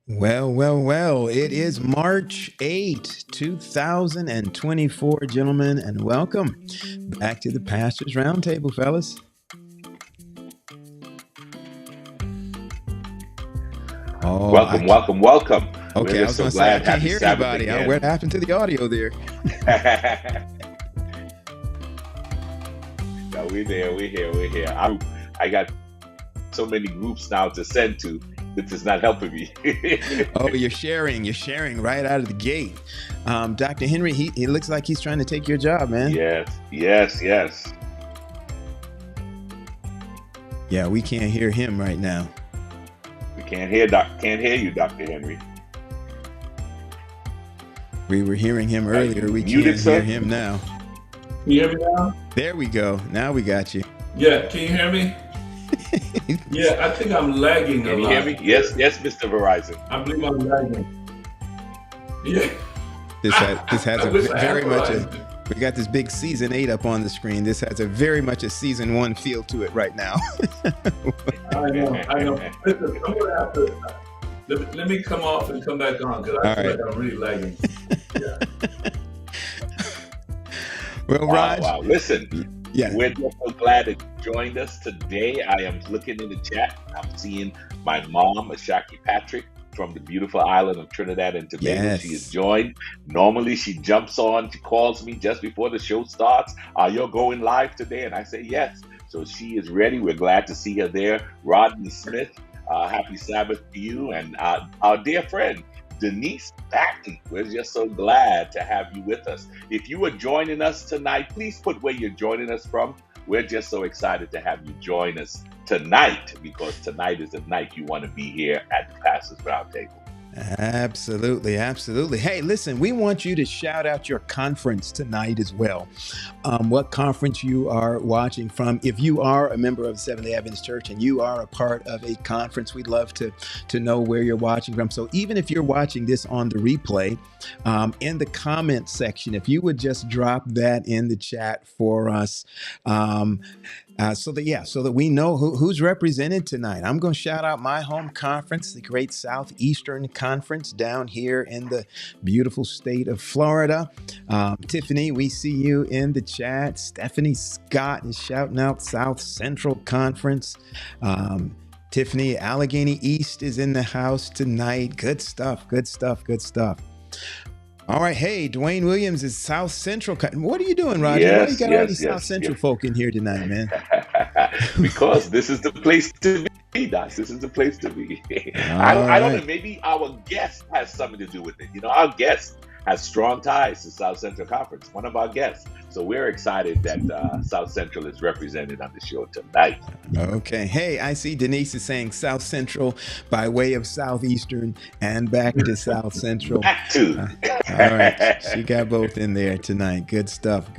Well. It is March 8th, 2024, gentlemen, and welcome back to the Pastors Roundtable, fellas. Welcome. Okay, I was going to say, I can't hear anybody. What happened to the audio there? No, we're here. I got so many groups now to send to. This is not helping me. Oh, you're sharing right out of the gate. Dr. Henry, he looks like he's trying to take your job, man. Yes. Yeah, we can't hear him right now. We can't hear you, Dr. Henry. We were hearing him earlier. We can't hear him now. Can you hear me now? There we go. Now we got you. Yeah, can you hear me? Yeah, I think I'm lagging a lot. Can you hear me? Yes, Mr. Verizon. I believe I'm lagging. Yeah. This has a very much we got this big season 8 up on the screen. This has a very much a season 1 feel to it right now. I know. Listen, I'm gonna have to let me come off and come back on because I feel like I'm really lagging. Yeah. Well, Raj. Wow. Listen. Yeah. We're so glad that you joined us today. I am looking in the chat. I'm seeing my mom, Ashaki Patrick, from the beautiful island of Trinidad and Tobago. Yes. She has joined. Normally, she jumps on. She calls me just before the show starts. Are you going live today? And I say yes. So she is ready. We're glad to see her there. Rodney Smith, happy Sabbath to you. And our dear friend, Denise Batten, we're just so glad to have you with us. If you are joining us tonight, please put where you're joining us from. We're just so excited to have you join us tonight because tonight is the night you want to be here at the Pastors Roundtable. Absolutely. Hey, listen, we want you to shout out your conference tonight as well. What conference you are watching from. If you are a member of the Seventh-day Adventist Church and you are a part of a conference, we'd love to know where you're watching from. So even if you're watching this on the replay, in the comment section, if you would just drop that in the chat for us, so that we know who's represented tonight. I'm going to shout out my home conference, the Great Southeastern Conference down here in the beautiful state of Florida. Tiffany, we see you in the chat. Stephanie Scott is shouting out South Central Conference. Tiffany, Allegheny East is in the house tonight. Good stuff. All right. Hey, Dwayne Williams is South Central. What are you doing, Roger? Why you got all these South Central folk in here tonight, man? Because this is the place to be, Doc. This is the place to be. I don't know. Maybe our guest has something to do with it. You know, our guest has strong ties to South Central Conference, one of our guests. So we're excited that South Central is represented on the show tonight. Okay. Hey, I see Denise is saying South Central by way of Southeastern and back to South Central. Back to. All right. She got both in there tonight. Good stuff.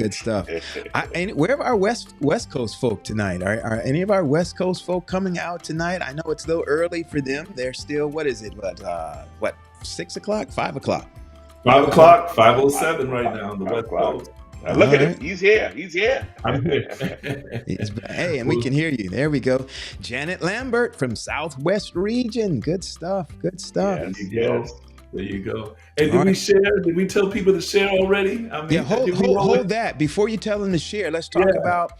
And where are our West Coast folk tonight? Are any of our West Coast folk coming out tonight? I know it's a little early for them. They're still, what is it? 6 o'clock? 5 o'clock? 5 o'clock, 5:07 right now on the West Coast. Look at him. He's here. I'm here. Hey, and we can hear you. There we go. Janet Lambert from Southwest Region. Good stuff. Yes. There you go. Hey, did we share? Did we tell people to share already? Hold that. Before you tell them to share, let's talk about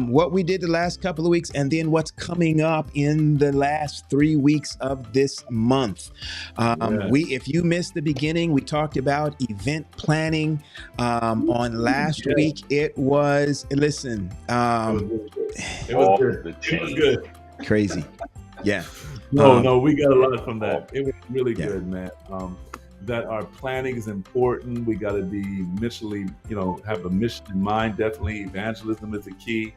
what we did the last couple of weeks and then what's coming up in the last 3 weeks of this month. If you missed the beginning, we talked about event planning on last week. It was, it was good. Crazy. Yeah. No, we got a lot from that. It was really good, man. That our planning is important. We got to be missionally, have a mission in mind. Definitely, evangelism is the key.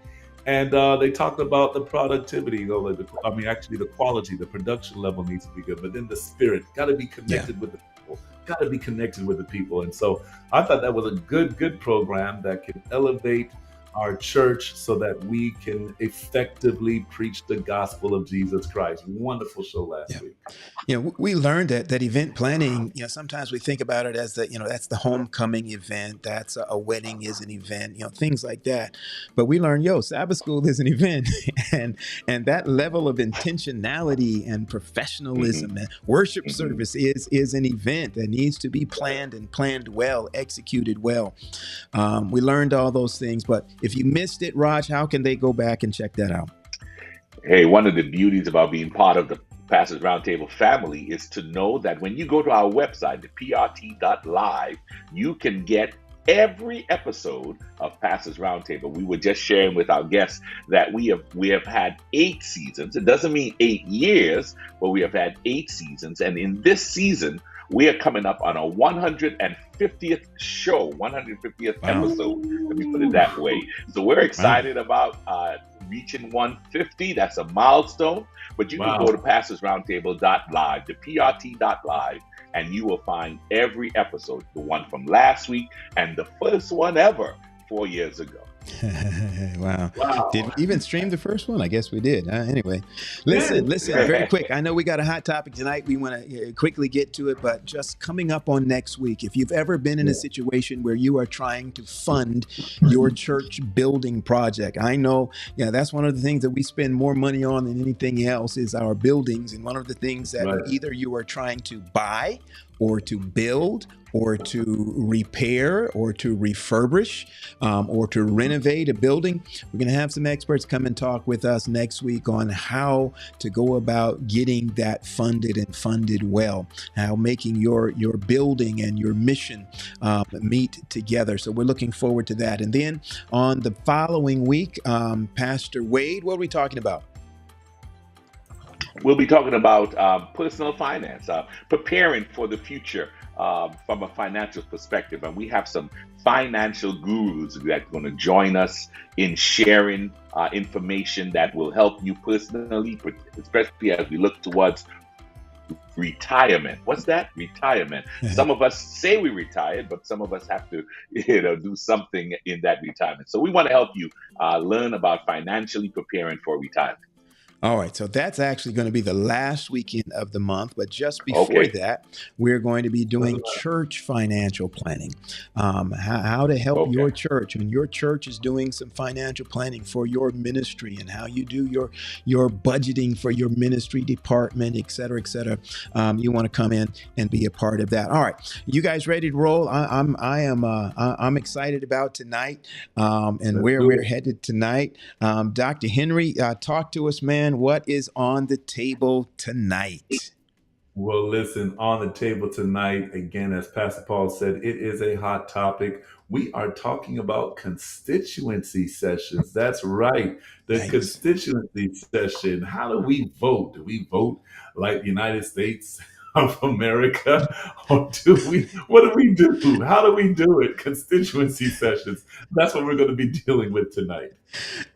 And they talked about the productivity, actually the quality, the production level needs to be good. But then the spirit got to be connected with the people. And so I thought that was a good program that can elevate our church so that we can effectively preach the gospel of Jesus Christ. Wonderful show last week. We learned that event planning, sometimes we think about it as that's the homecoming event, that's a wedding is an event, things like that. But we learned, Sabbath school is an event, and that level of intentionality and professionalism and worship service is an event that needs to be planned and planned well, executed well. We learned all those things, but if you missed it, Raj, how can they go back and check that out? Hey, one of the beauties about being part of the Pastors Roundtable family is to know that when you go to our website, the prt.live, you can get every episode of Pastors Roundtable. We were just sharing with our guests that we have had 8 seasons. It doesn't mean 8 years, but we have had 8 seasons. And in this season, we are coming up on a 150th show, 150th episode. Let me put it that way. So we're excited about reaching 150. That's a milestone. But you can go to pastorsroundtable.live, the prt.live, and you will find every episode, the one from last week and the first one ever 4 years ago. Wow. Did we even stream the first one? I guess we did. Anyway, listen, very quick. I know we got a hot topic tonight. We want to quickly get to it, but just coming up on next week, if you've ever been in a situation where you are trying to fund your church building project, I know, that's one of the things that we spend more money on than anything else is our buildings. And one of the things that either you are trying to buy or to build or to repair or to refurbish or to renovate a building. We're going to have some experts come and talk with us next week on how to go about getting that funded and funded well, how making your building and your mission meet together. So we're looking forward to that. And then on the following week, Pastor Wade, what are we talking about? We'll be talking about personal finance, preparing for the future from a financial perspective. And we have some financial gurus that are going to join us in sharing information that will help you personally, especially as we look towards retirement. What's that? Retirement. Some of us say we retired, but some of us have to, do something in that retirement. So we want to help you learn about financially preparing for retirement. All right, so that's actually going to be the last weekend of the month. But just before that, we're going to be doing church financial planning, how to help your church. When your church is doing some financial planning for your ministry and how you do your budgeting for your ministry department, et cetera, et cetera. You want to come in and be a part of that. All right, you guys ready to roll? I'm excited about tonight and where we're headed tonight. Dr. Henry, talk to us, man. What is on the table tonight? Well, listen, on the table tonight, again, as Pastor Paul said, it is a hot topic. We are talking about constituency sessions. That's right. The constituency session. How do we vote? Do we vote like the United States of America? Or what do we do? How do we do it? Constituency sessions. That's what we're going to be dealing with tonight.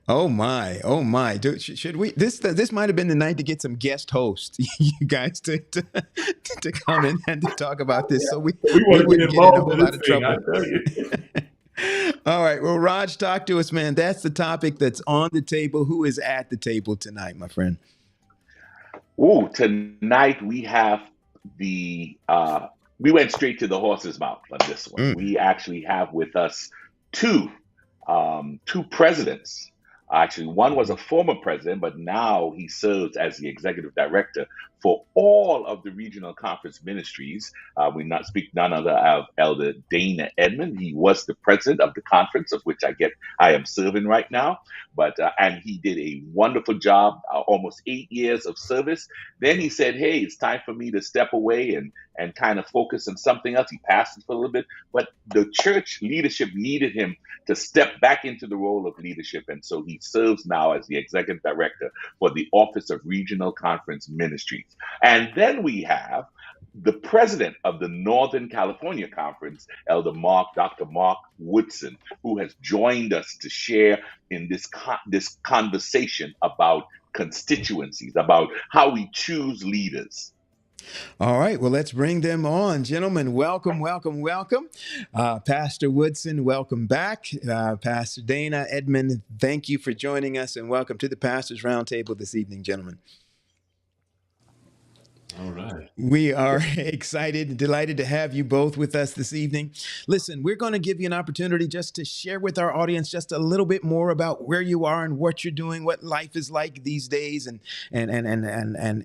Oh my. Should we, this might have been the night to get some guest hosts, you guys to come in and to talk about this. So we wouldn't get in a whole lot of trouble. All right. Well, Raj, talk to us, man. That's the topic that's on the table. Who is at the table tonight, my friend? Tonight we have we went straight to the horse's mouth on this one. We actually have with us two presidents. Actually, one was a former president, but now he serves as the executive director for all of the regional conference ministries. We not speak none other of Elder Dana Edmond. He was the president of the conference, of which I am serving right now. But and he did a wonderful job, almost 8 years of service. Then he said, "Hey, it's time for me to step away and kind of focus on something else." He passed it for a little bit, but the church leadership needed him to step back into the role of leadership, and so he serves now as the executive director for the Office of Regional Conference Ministries. And then we have the president of the Northern California Conference, Dr. Mark Woodson, who has joined us to share in this conversation about constituencies, about how we choose leaders. All right. Well, let's bring them on. Gentlemen, welcome, welcome, welcome. Pastor Woodson, welcome back. Pastor Dana, Edmond, thank you for joining us, and welcome to the Pastors Roundtable this evening, gentlemen. All right. We are excited and delighted to have you both with us this evening. Listen, we're going to give you an opportunity just to share with our audience just a little bit more about where you are and what you're doing, what life is like these days, and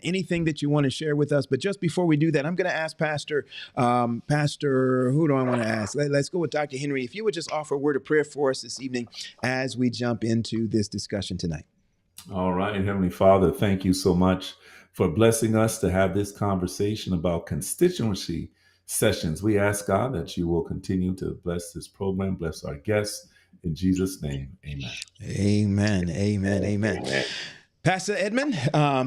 anything that you want to share with us. But just before we do that, I'm going to ask Pastor, who do I want to ask? Let's go with Dr. Henry. If you would just offer a word of prayer for us this evening as we jump into this discussion tonight. All right. Heavenly Father, thank you so much for blessing us to have this conversation about constituency sessions. We ask God that you will continue to bless this program, bless our guests. In Jesus' name, amen. Amen, amen, amen. Pastor Edmond,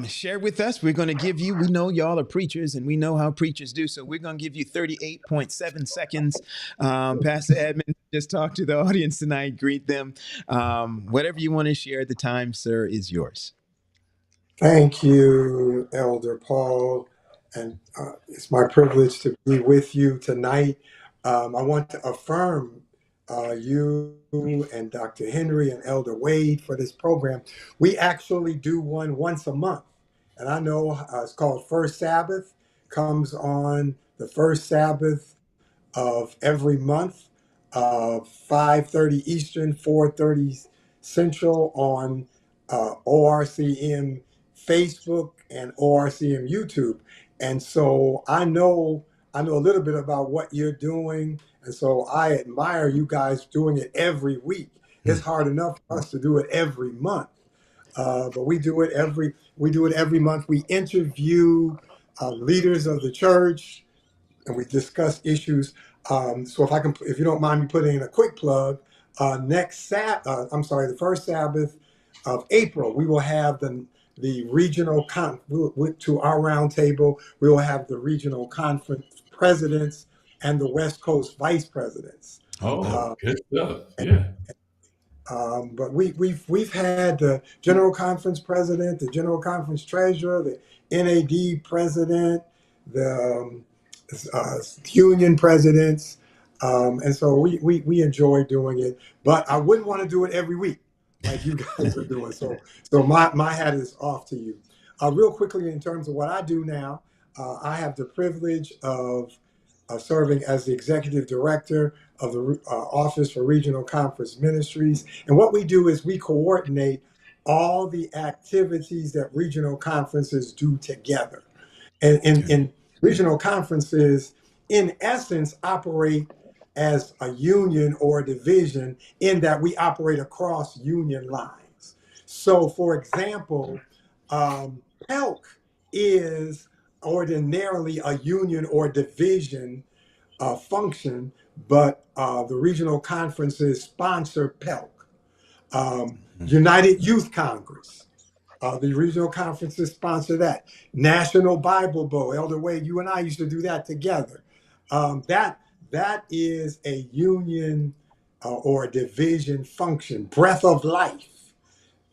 share with us. We're going to give you, we know y'all are preachers and we know how preachers do, so we're going to give you 38.7 seconds. Pastor Edmond, just talk to the audience tonight, greet them. Whatever you want to share at the time, sir, is yours. Thank you, Elder Paul, and it's my privilege to be with you tonight. I want to affirm you and Dr. Henry and Elder Wade for this program. We actually do one once a month, and I know it's called First Sabbath, comes on the first Sabbath of every month, 5:30 Eastern, 4:30 Central on ORCM Facebook and ORCM YouTube. And so I know a little bit about what you're doing. And so I admire you guys doing it every week. It's hard enough for us to do it every month. But we do it every month. We interview leaders of the church and we discuss issues. So if you don't mind me putting in a quick plug, the first Sabbath of April, we will have the regional to our roundtable. We will have the regional conference presidents and the West Coast vice presidents. Good stuff. Yeah. But we've had the general conference president, the general conference treasurer, the NAD president, the union presidents, and so we enjoy doing it. But I wouldn't want to do it every week like you guys are doing. So my hat is off to you. Real quickly, in terms of what I do now, I have the privilege of serving as the executive director of the Office for Regional Conference Ministries. And what we do is we coordinate all the activities that regional conferences do together. And regional conferences, in essence, operate as a union or a division in that we operate across union lines. So, for example, PELC is ordinarily a union or division function, but the regional conferences sponsor PELC. United Youth Congress, the regional conferences sponsor that. National Bible Bowl, Elder Wade, you and I used to do that together. That is a union or a division function. Breath of Life,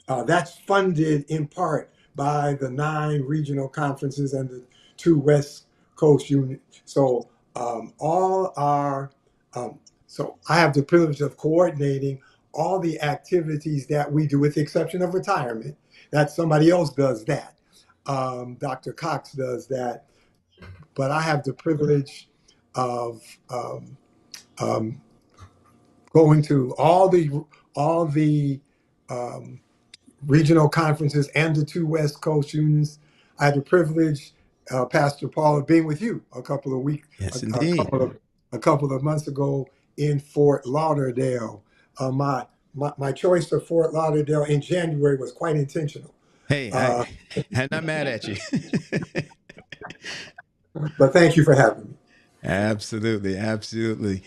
that's funded in part by the 9 regional conferences and the 2 West Coast unions. So so I have the privilege of coordinating all the activities that we do, with the exception of retirement. That somebody else does that. Dr. Cox does that. But I have the privilege of going to all the regional conferences and the 2 West Coast unions. I had the privilege, Pastor Paul, of being with you a couple of weeks, yes, indeed. A couple of months ago in Fort Lauderdale. My choice for Fort Lauderdale in January was quite intentional. Hey, I'm not mad at you. But thank you for having me. Absolutely, absolutely.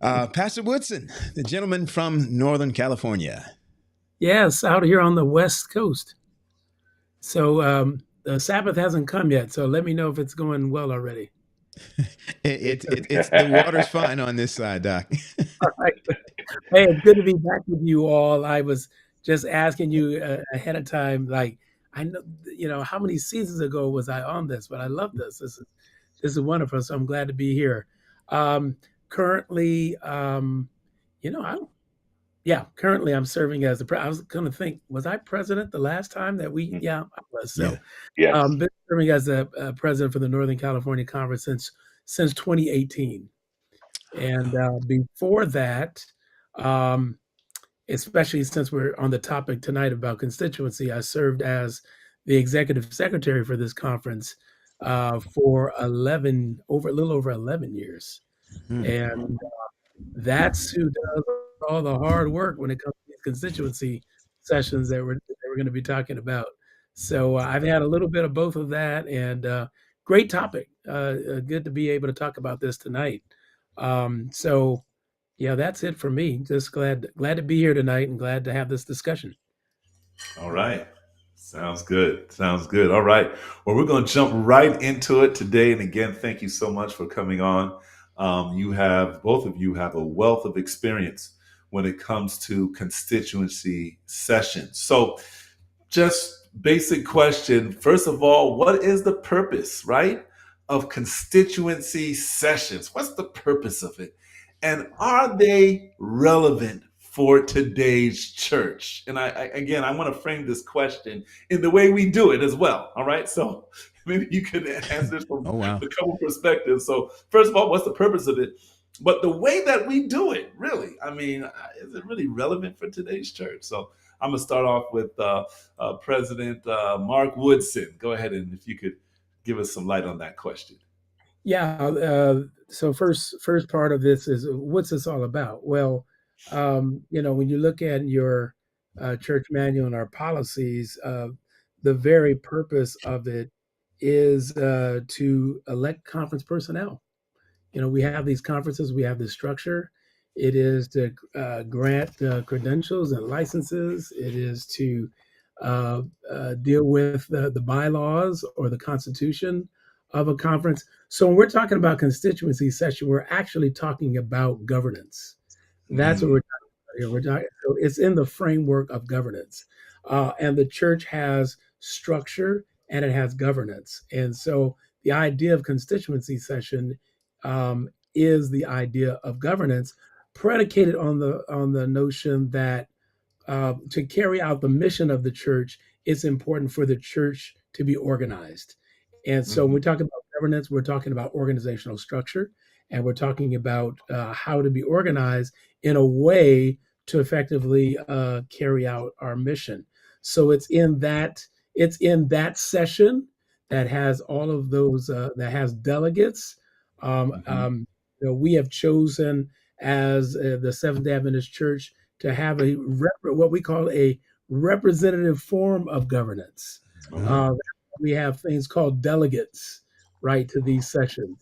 Pastor Woodson, the gentleman from Northern California. Yes, out here on the West Coast. So the Sabbath hasn't come yet, so let me know if it's going well already. It's the water's fine on this side, Doc. All right. Hey, it's good to be back with you all. I was just asking you ahead of time, like, I know, how many seasons ago was I on this, but I love this. This is wonderful. So I'm glad to be here. Currently, currently I'm serving as I was going to think, was I president the last time that we? Yeah, I was. So, been serving as a president for the Northern California Conference since 2018, and before that, especially since we're on the topic tonight about constituency, I served as the executive secretary for this conference for a little over 11 years, and that's who does all the hard work when it comes to these constituency sessions that we're going to be talking about. So I've had a little bit of both of that, and great topic. Good to be able to talk about this tonight. So yeah, that's it for me. Just glad to be here tonight and glad to have this discussion. All right. Sounds good. Sounds good. All right. Well, we're going to jump right into it today. And again, thank you so much for coming on. Both of you have a wealth of experience when it comes to constituency sessions. So just basic question. First of all, what is the purpose, right, of constituency sessions? What's the purpose of it? And are they relevant for today's church? And I want to frame this question in the way we do it as well. All right. So maybe you could answer this from a couple perspectives. So first of all, what's the purpose of it? But the way that we do it, really, is it really relevant for today's church? So I'm going to start off with President Mark Woodson. Go ahead, and if you could give us some light on that question. Yeah. So first part of this is, what's this all about? Well, when you look at your church manual and our policies, the very purpose of it is to elect conference personnel. We have these conferences, we have this structure. It is to grant credentials and licenses. It is to deal with the bylaws or the constitution of a conference. So when we're talking about constituency session, we're actually talking about governance. That's what we're talking about here. So it's in the framework of governance. And the church has structure and it has governance. And so the idea of constituency session is the idea of governance, predicated on the notion that to carry out the mission of the church, it's important for the church to be organized. And so when we talk about governance, we're talking about organizational structure, and we're talking about how to be organized in a way to effectively carry out our mission. So it's in that session that has all of those that has delegates. We have chosen as the Seventh-day Adventist Church to have what we call a representative form of governance. We have things called delegates, right, to these sessions.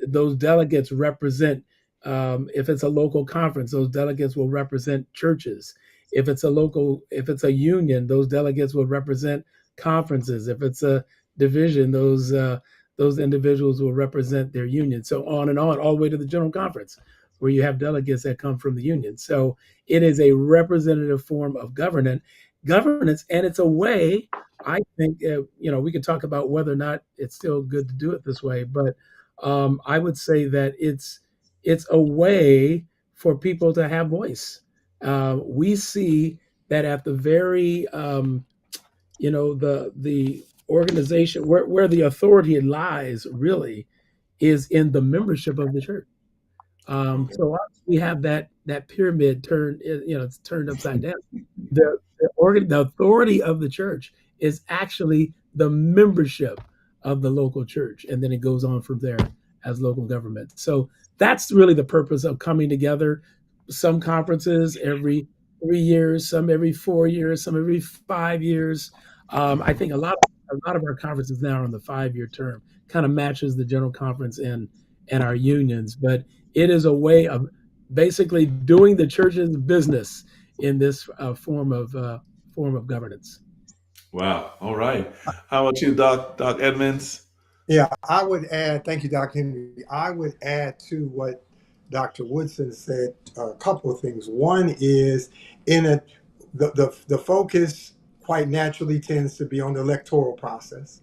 Those delegates represent, if it's a local conference, those delegates will represent churches. If it's a union, those delegates will represent conferences. If it's a division, those individuals will represent their union. So on and on, all the way to the general conference, where you have delegates that come from the union. So it is a representative form of governance, and it's a way, I think, we could talk about whether or not it's still good to do it this way, but I would say that it's a way for people to have voice. We see that at the very, the organization where the authority lies really is in the membership of the church. So we have that pyramid turned, it's turned upside down. The authority of the church is actually the membership of the local church, and then it goes on from there as local government. So that's really the purpose of coming together. Some conferences every 3 years, some every 4 years, some every 5 years. I think a lot of our conferences now are on the 5-year term, kind of matches the general conference and our unions, but it is a way of basically doing the church's business in this form of governance. Wow. All right. How about you, Doc Edmonds? Yeah, I would add, thank you, Dr. Henry. I would add to what Dr. Woodson said a couple of things. One is the focus quite naturally tends to be on the electoral process.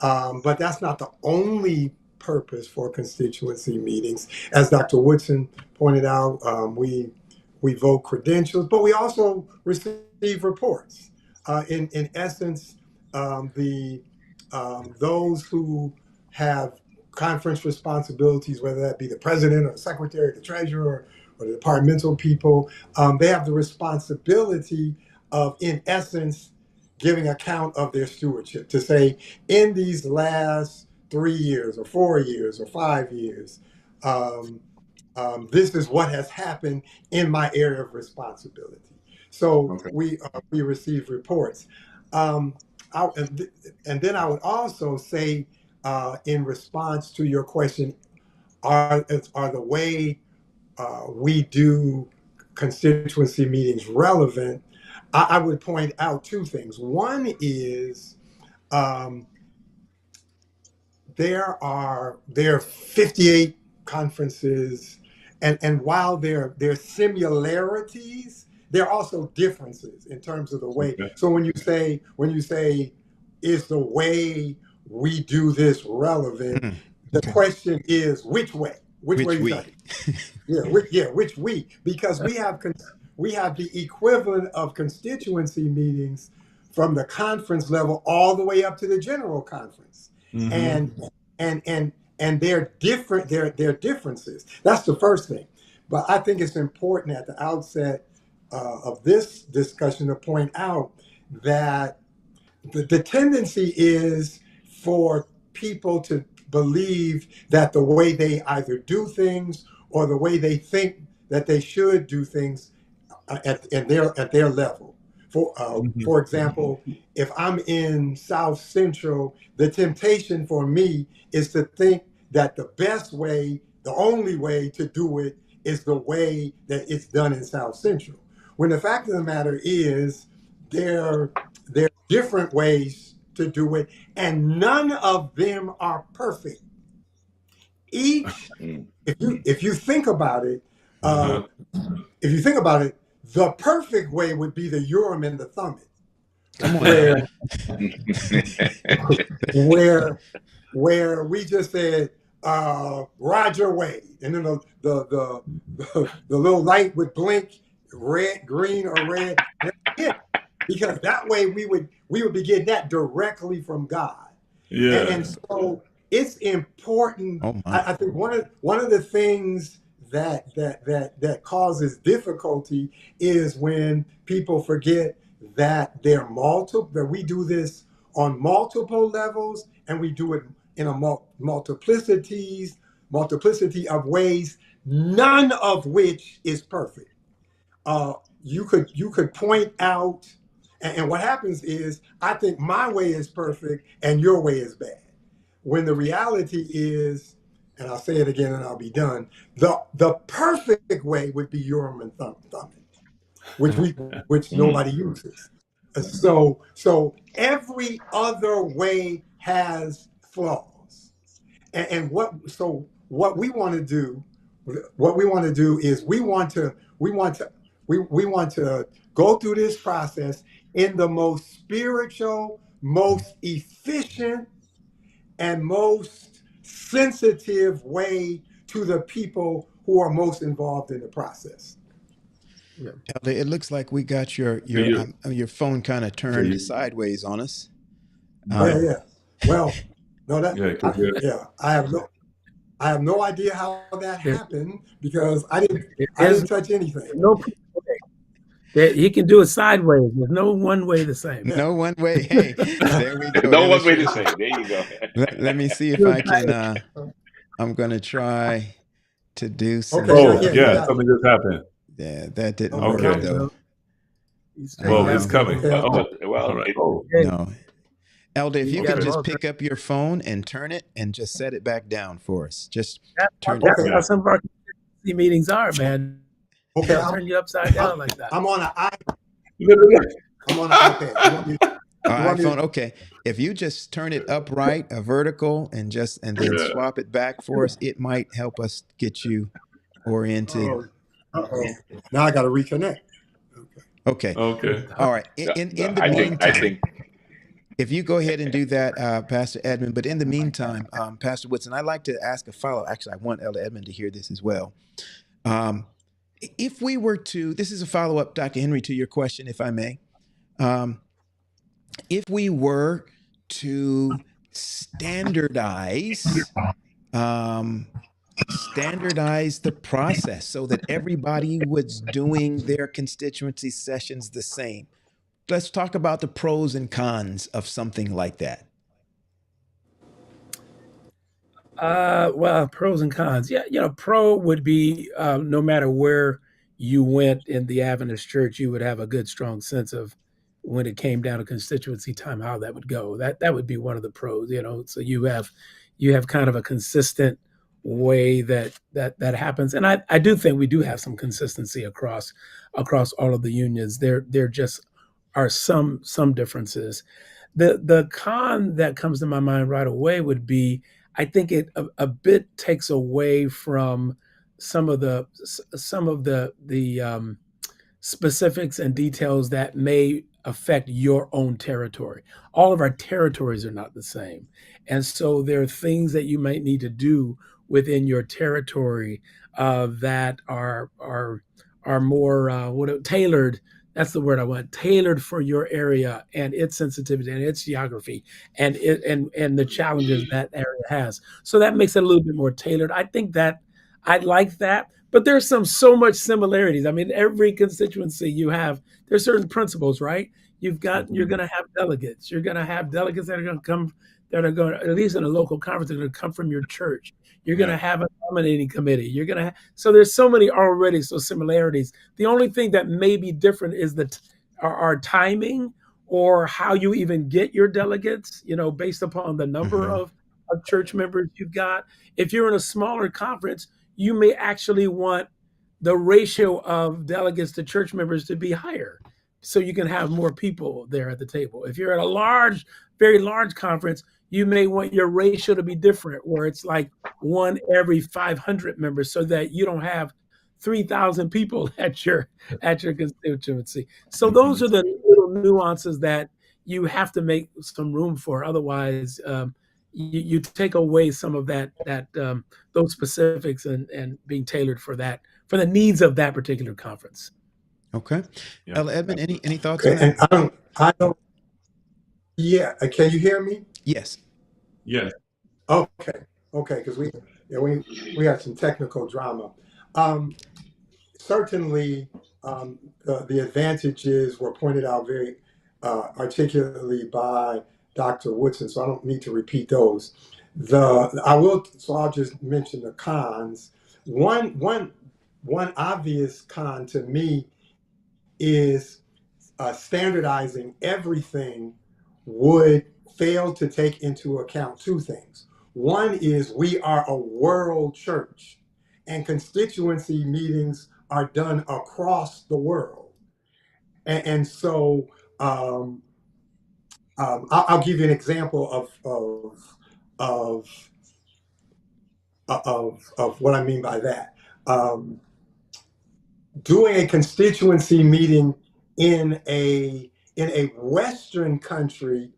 But that's not the only purpose for constituency meetings. As Dr. Woodson pointed out, we vote credentials, but we also receive reports. In essence, those who have conference responsibilities, whether that be the president or the secretary, the treasurer, or the departmental people, they have the responsibility of, in essence, giving account of their stewardship, to say, in these last 3 years or 4 years or 5 years, this is what has happened in my area of responsibility. So we receive reports. And then I would also say, in response to your question, are the way we do constituency meetings relevant? I would point out two things. One is there are 58 conferences, and while there are similarities, there are also differences in terms of the way. So when you say is the way we do this relevant, the question is which way? Which way you say? Which we, because we have the equivalent of constituency meetings from the conference level all the way up to the general conference. And they're different, they're differences. That's the first thing. But I think it's important at the outset of this discussion to point out that the tendency is for people to believe that the way they either do things or the way they think that they should do things at their level. For example, if I'm in South Central, the temptation for me is to think that the best way, the only way to do it is the way that it's done in South Central. When the fact of the matter is, there are different ways to do it, and none of them are perfect. Each, if you think about it, the perfect way would be the Urim and the Thummim, where we just said Roger Wade, and then the little light would blink, red, green, or red, because that way we would be getting that directly from God. And so it's important. I think one of the things that causes difficulty is when people forget that that we do this on multiple levels, and we do it in a multiplicity of ways, none of which is perfect. You could point out, and what happens is, I think my way is perfect and your way is bad, when the reality is, and I'll say it again and I'll be done, the perfect way would be Urim and Thummim, which nobody uses. So every other way has flaws, and what we want to do is we want to go through this process in the most spiritual, most efficient, and most sensitive way to the people who are most involved in the process. Elder, it looks like we got your phone kind of turned sideways on us. Yeah. Well, no, I have no idea how that happened, because I didn't touch anything. No, he can do it sideways. There's no one way the same. No one way. Hey, there we go. No one way the same. There you go. Let me see if I can. I'm going to try to do some. Something just happened. Yeah, that didn't work though. Well, it's coming. No. Elder, if you could just pick up your phone and turn it and just set it back down for us. Just turn it. That's how some of our meetings are, man. Okay, I'll turn you upside down like that. I'm on an iPad. iPhone. Okay, if you just turn it upright, vertical, and then swap it back for us, it might help us get you oriented. Now I got to reconnect. Okay. Okay. Okay. All right. In the meantime, if you go ahead and do that, Pastor Edmond, but in the meantime, Pastor Woodson, I'd like to ask a follow. Actually, I want Elder Edmond to hear this as well. If we were to, this is a follow-up, Dr. Henry, to your question, if I may. If we were to standardize the process so that everybody was doing their constituency sessions the same. Let's talk about the pros and cons of something like that. Well, pros and cons. Yeah, pro would be no matter where you went in the Adventist church, you would have a good, strong sense of when it came down to constituency time, how that would go. That would be one of the pros. So you have kind of a consistent way that happens, and I do think we do have some consistency across all of the unions. There just are some differences. The con that comes to my mind right away would be, I think it a bit takes away from some of the specifics and details that may affect your own territory. All of our territories are not the same, and so there are things that you might need to do within your territory that are more tailored. That's the word I want. Tailored for your area and its sensitivity and its geography and the challenges that area has. So that makes it a little bit more tailored. I think that I like that, but there's so much similarities. I mean, every constituency there's certain principles, right? You're going to have delegates. You're going to have delegates that are going to come, that are going to, at least in a local conference, they're going to come from your church. You're going to have a nominating committee. You're going to so there's so many already, similarities. The only thing that may be different is our timing or how you even get your delegates, based upon the number of church members you've got. If you're in a smaller conference, you may actually want the ratio of delegates to church members to be higher, so you can have more people there at the table. If you're at a very large conference, you may want your ratio to be different, where it's like 1 every 500 members, so that you don't have 3,000 people at your constituency. So those are the little nuances that you have to make some room for. Otherwise, you take away some of those specifics and being tailored for the needs of that particular conference. Okay. Yeah. Edmond, any thoughts on that? And I don't. Yeah. Can you hear me? Yes. Yes. Okay. Because we had some technical drama. Certainly, the advantages were pointed out very articulately by Dr. Woodson, so I don't need to repeat those. I'll just mention the cons. One obvious con to me is standardizing everything would fail to take into account two things. One is we are a world church, and constituency meetings are done across the world. And so I'll give you an example of what I mean by that. Doing a constituency meeting in a Western country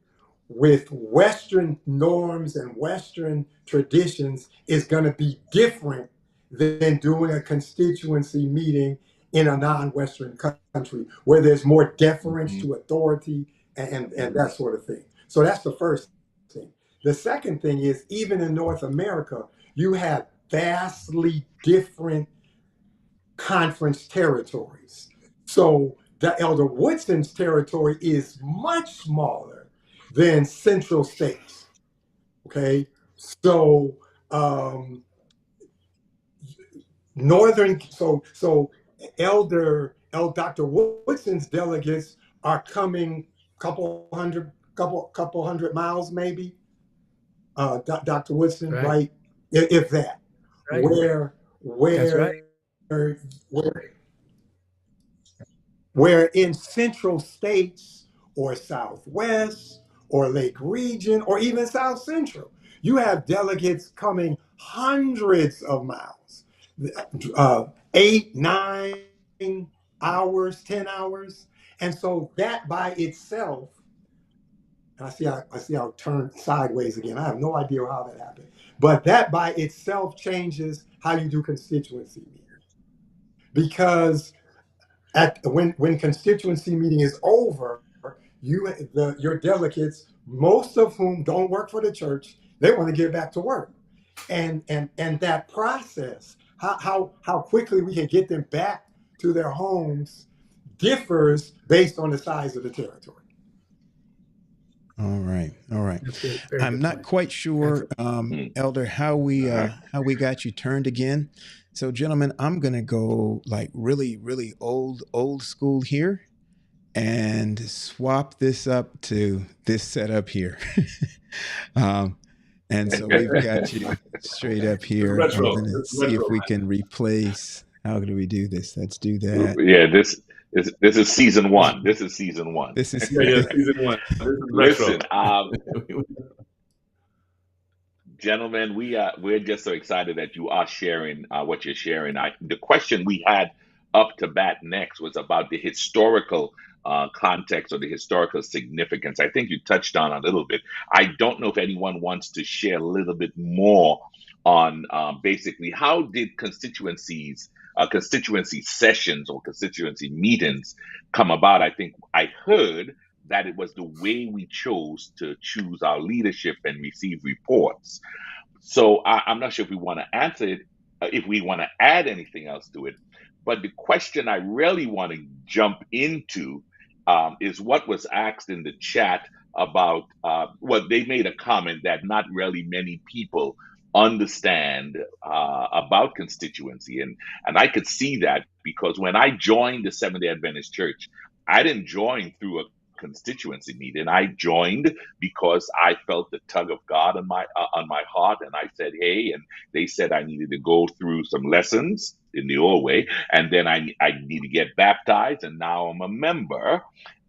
with Western norms and Western traditions is going to be different than doing a constituency meeting in a non-Western country where there's more deference to authority and that sort of thing. So that's the first thing. The second thing is, even in North America, you have vastly different conference territories. So the Elder Woodson's territory is much smaller than Central States. Okay, so Dr. Woodson's delegates are coming couple hundred miles maybe. Dr. Woodson, right? If that, right. Where in Central States or Southwest or Lake Region or even South Central, you have delegates coming hundreds of miles, 8, 9 hours, 10 hours. And so that by itself, I see how it turned sideways again. I have no idea how that happened. But that by itself changes how you do constituency meetings. Because when constituency meeting is over, your delegates, most of whom don't work for the church, they want to get back to work. And that process, how quickly we can get them back to their homes differs based on the size of the territory. All right. I'm not quite sure, Excellent. Elder, how we got you turned again. So, gentlemen, I'm gonna go like really, really old school here, and swap this up to this setup here. And so we've got you straight up here. I'm gonna see if we can replace. How do we do this? Let's do that. Yeah, this is season one. This is season one. This is season one. Listen, gentlemen, we're just so excited that you are sharing what you're sharing. The question we had up to bat next was about the historical context or the historical significance. I think you touched on a little bit. I don't know if anyone wants to share a little bit more on basically how did constituency sessions or constituency meetings come about. I think I heard that it was the way we chose to choose our leadership and receive reports. So I'm not sure if we want to answer it, if we want to add anything else to it. But the question I really want to jump into is what was asked in the chat about, they made a comment that not really many people understand about constituency. And I could see that because when I joined the Seventh-day Adventist Church, I didn't join through a constituency meeting. I joined because I felt the tug of God on my heart, and I said, hey, and they said I needed to go through some lessons in the old way, and then I need to get baptized, and now I'm a member,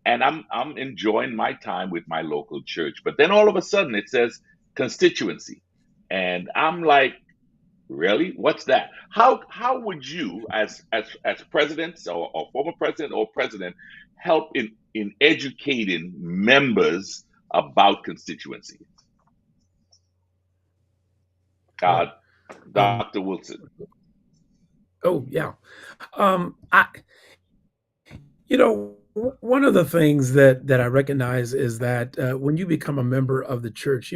and I'm enjoying my time with my local church. But then all of a sudden it says constituency, and I'm like, really? What's that? How would you, as presidents or former president or president, help in educating members about constituency? Dr. Woodson. Oh yeah, one of the things that I recognize is that when you become a member of the church,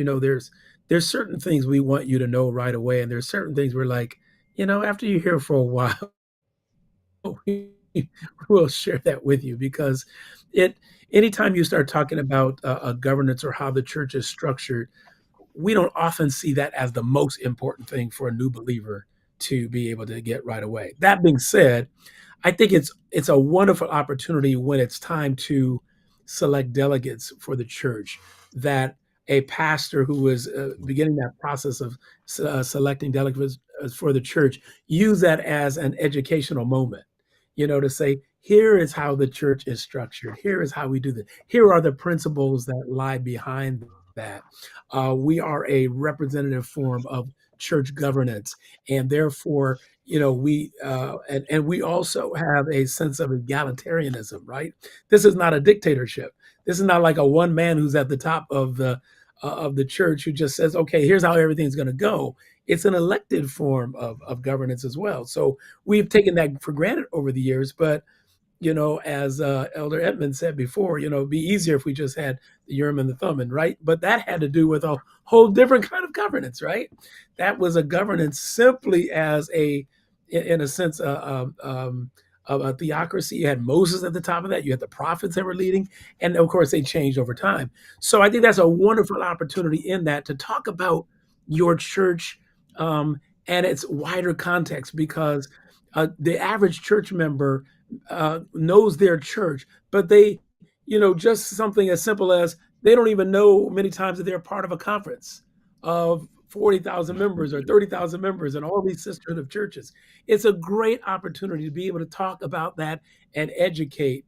there's certain things we want you to know right away, and there's certain things we're like, after you're here for a while, we'll share that with you, because anytime you start talking about a governance or how the church is structured, we don't often see that as the most important thing for a new believer to be able to get right away. That being said, I think it's a wonderful opportunity when it's time to select delegates for the church, that a pastor who is beginning that process of selecting delegates for the church use that as an educational moment, to say, here is how the church is structured. Here is how we do this. Here are the principles that lie behind that. We are a representative form of church governance, and therefore, we also have a sense of egalitarianism, right? This is not a dictatorship. This is not like a one man who's at the top of the church who just says, okay, here's how everything's going to go. It's an elected form of governance as well. So we've taken that for granted over the years, but as Elder Edmond said before, it'd be easier if we just had the Urim and the Thummim, right? But that had to do with a whole different kind of governance, right? That was a governance simply as in a sense, of a theocracy. You had Moses at the top of that. You had the prophets that were leading. And of course, they changed over time. So I think that's a wonderful opportunity in that to talk about your church and its wider context, because the average church member knows their church, but they, just something as simple as they don't even know many times that they're part of a conference of 40,000 members or 30,000 members and all these sisterhood of churches. It's a great opportunity to be able to talk about that and educate.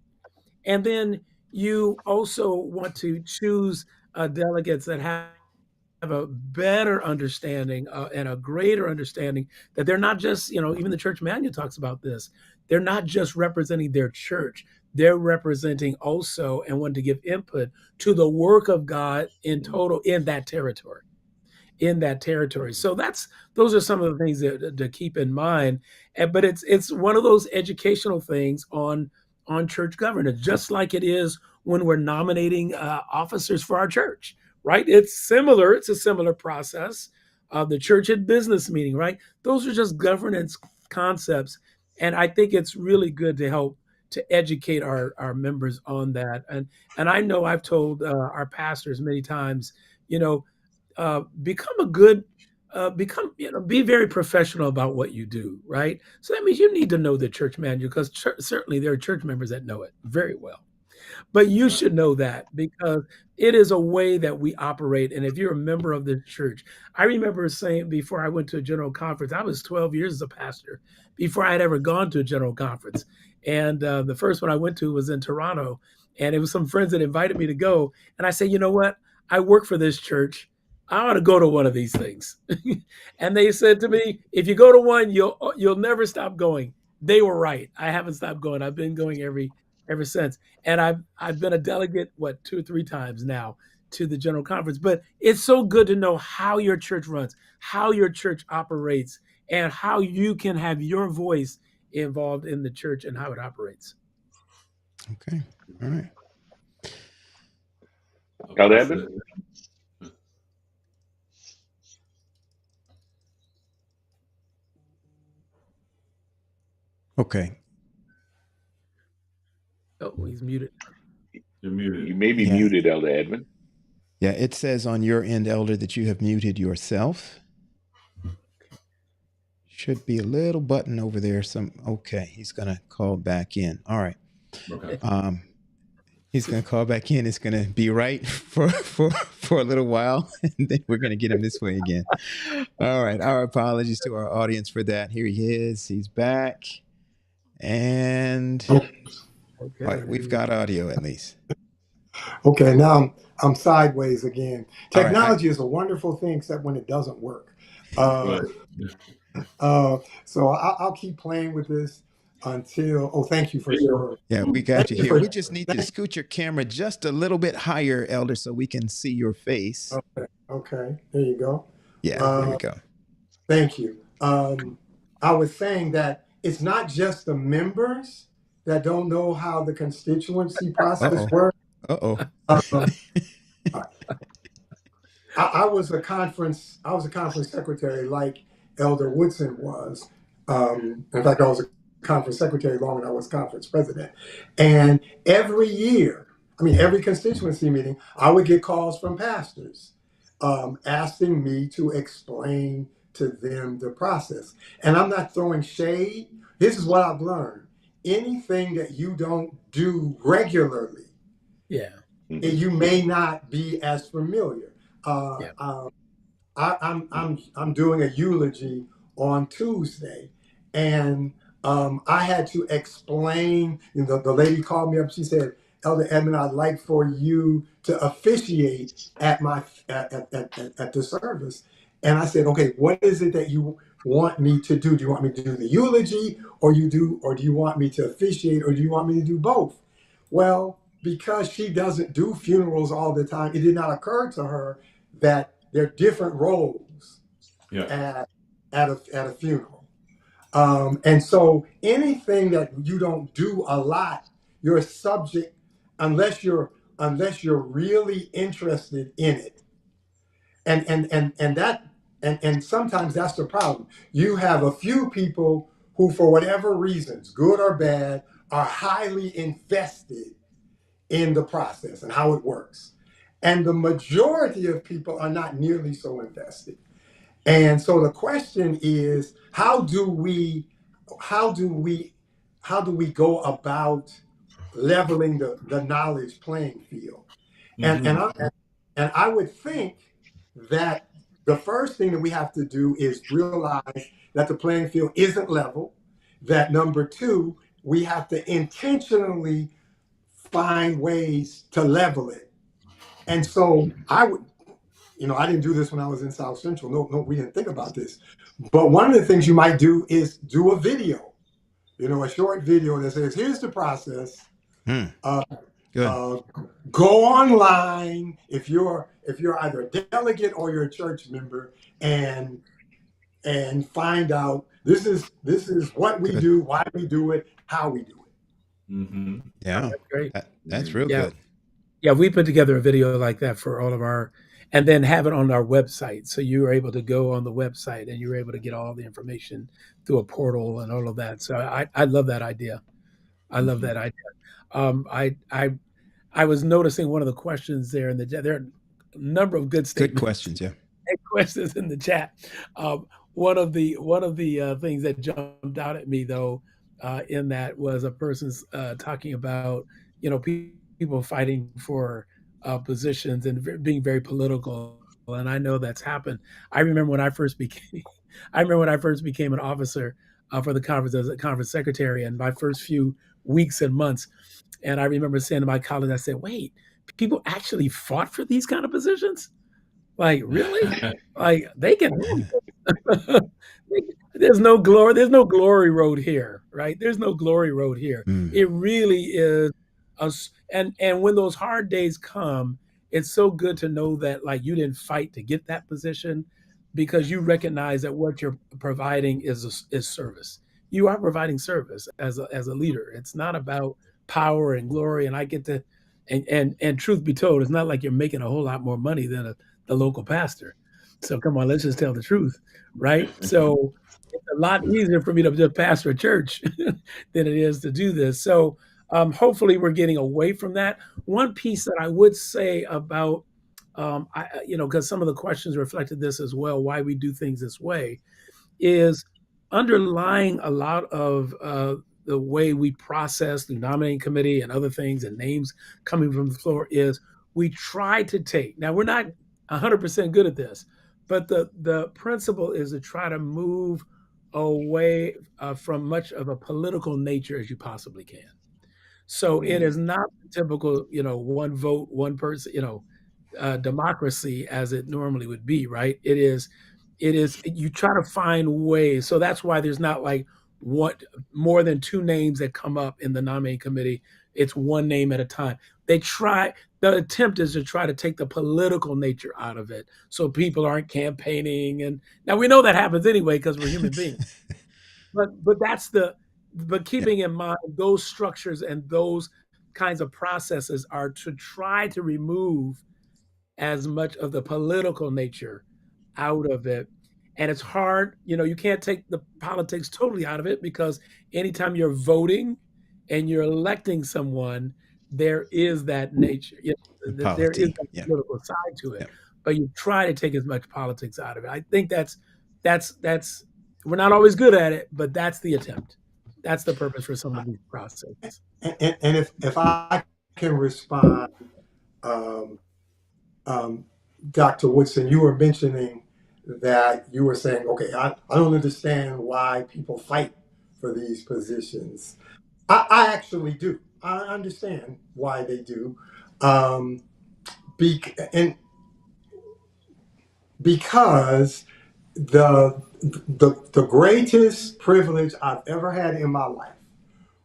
And then you also want to choose delegates that have a better understanding and a greater understanding that they're not just, even the church manual talks about this. They're not just representing their church. they're representing also and want to give input to the work of God in total in that territory. So those are some of the things to keep in mind. But it's one of those educational things on church governance, just like it is when we're nominating officers for our church, right? It's similar. It's a similar process. The church and business meeting, right? Those are just governance concepts, and I think it's really good to help to educate our members on that. And I know I've told our pastors many times, become a good be very professional about what you do, right? So that means you need to know the church manual, because certainly there are church members that know it very well. But you should know that, because it is a way that we operate. And if you're a member of the church, I remember saying before I went to a general conference, I was 12 years as a pastor before I had ever gone to a general conference. And the first one I went to was in Toronto, and it was some friends that invited me to go. And I said, you know what? I work for this church. I ought to go to one of these things. And they said to me, if you go to one, you'll never stop going. They were right. I haven't stopped going. I've been going ever since. And I've been a delegate, 2 or 3 times now to the general conference. But it's so good to know how your church runs, how your church operates, and how you can have your voice involved in the church and how it operates. Okay. All right. Edmond? Okay. Oh, he's muted. You're muted. You may be muted, Elder Edmond. Yeah, it says on your end, Elder, that you have muted yourself. Should be a little button over there. Okay, he's gonna call back in. All right. Okay. He's gonna call back in. It's gonna be right for a little while, and then we're gonna get him this way again. All right. Our apologies to our audience for that. Here he is. He's back, and right, we've got audio at least. Okay, now I'm sideways again. Technology is a wonderful thing, except when it doesn't work. So I'll keep playing with this until. Oh, thank you for sure. Yeah, we got you here. We just need to scoot your camera just a little bit higher, Elder, so we can see your face. Okay. There you go. Yeah, there we go. Thank you. I was saying that it's not just the members that don't know how the constituency process works. I was a conference secretary like Elder Woodson was. In fact, I was a conference secretary long and I was conference president. And every year, every constituency meeting, I would get calls from pastors asking me to explain to them the process. And I'm not throwing shade. This is what I've learned. Anything that you don't do regularly, you may not be as familiar. I'm doing a eulogy on Tuesday, and I had to explain. The lady called me up. She said, "Elder Edmond, I'd like for you to officiate at the service." And I said, "Okay, what is it that you want me to do? Do you want me to do the eulogy, or do you want me to officiate, or do you want me to do both?" Well, because she doesn't do funerals all the time, it did not occur to her that there are different roles at a funeral. And so anything that you don't do a lot, you're subject, unless you're really interested in it. And sometimes that's the problem. You have a few people who, for whatever reasons, good or bad, are highly invested in the process and how it works. And the majority of people are not nearly so invested. And so the question is, how do we go about leveling the knowledge playing field? Mm-hmm. And I would think that the first thing that we have to do is realize that the playing field isn't level. That number 2, we have to intentionally find ways to level it. And so I didn't do this when I was in South Central. No, we didn't think about this. But one of the things you might do is do a video, a short video that says, here's the process. Good. Go online if you're either a delegate or you're a church member, and find out this is what we do, why we do it, how we do it. Mm-hmm. Yeah, that's great. that's real Yeah. good. Yeah, we put together a video like that for all of our, and then have it on our website. So you were able to go on the website and you were able to get all the information through a portal and all of that. So I love that idea. I love that idea. I was noticing one of the questions there in the there are a number of good statements. Good questions, yeah. Questions in the chat. One of the things that jumped out at me though, in that was a person's talking about people fighting for positions and being very political, and I know that's happened. I remember when I first became an officer for the conference as a conference secretary, and my first few weeks and months, and I remember saying to my colleagues, I said, "Wait, people actually fought for these kind of positions? Like, really? Like, they can." There's no glory road here, right? There's no glory road here. It really is and when those hard days come, it's so good to know that like you didn't fight to get that position, because you recognize that what you're providing is service. You are providing service as a leader. It's not about power and glory. And I get to, and truth be told, it's not like you're making a whole lot more money than the local pastor. So come on, let's just tell the truth, right? So it's a lot easier for me to just pastor a church than it is to do this. So hopefully we're getting away from that. One piece that I would say about, because some of the questions reflected this as well, why we do things this way, is underlying a lot of the way we process the nominating committee and other things and names coming from the floor is we try to take, now we're not 100% good at this, but the principle is to try to move away from much of a political nature as you possibly can. So it is not the typical, one vote, one person, democracy as it normally would be, right? It is, you try to find ways. So that's why there's not like more than two names that come up in the nominating committee. It's one name at a time. The attempt is to try to take the political nature out of it, so people aren't campaigning. And now we know that happens anyway because we're human beings. But keeping in mind those structures and those kinds of processes are to try to remove as much of the political nature out of it. And it's hard, you can't take the politics totally out of it, because anytime you're voting and you're electing someone, there is that nature. There is that political side to it. But you try to take as much politics out of it. I think that's we're not always good at it, but that's the attempt. That's the purpose for some of these processes. And if I can respond, Dr. Woodson, you were mentioning that you were saying, okay, I don't understand why people fight for these positions. I actually do. I understand why they do. Because the greatest privilege I've ever had in my life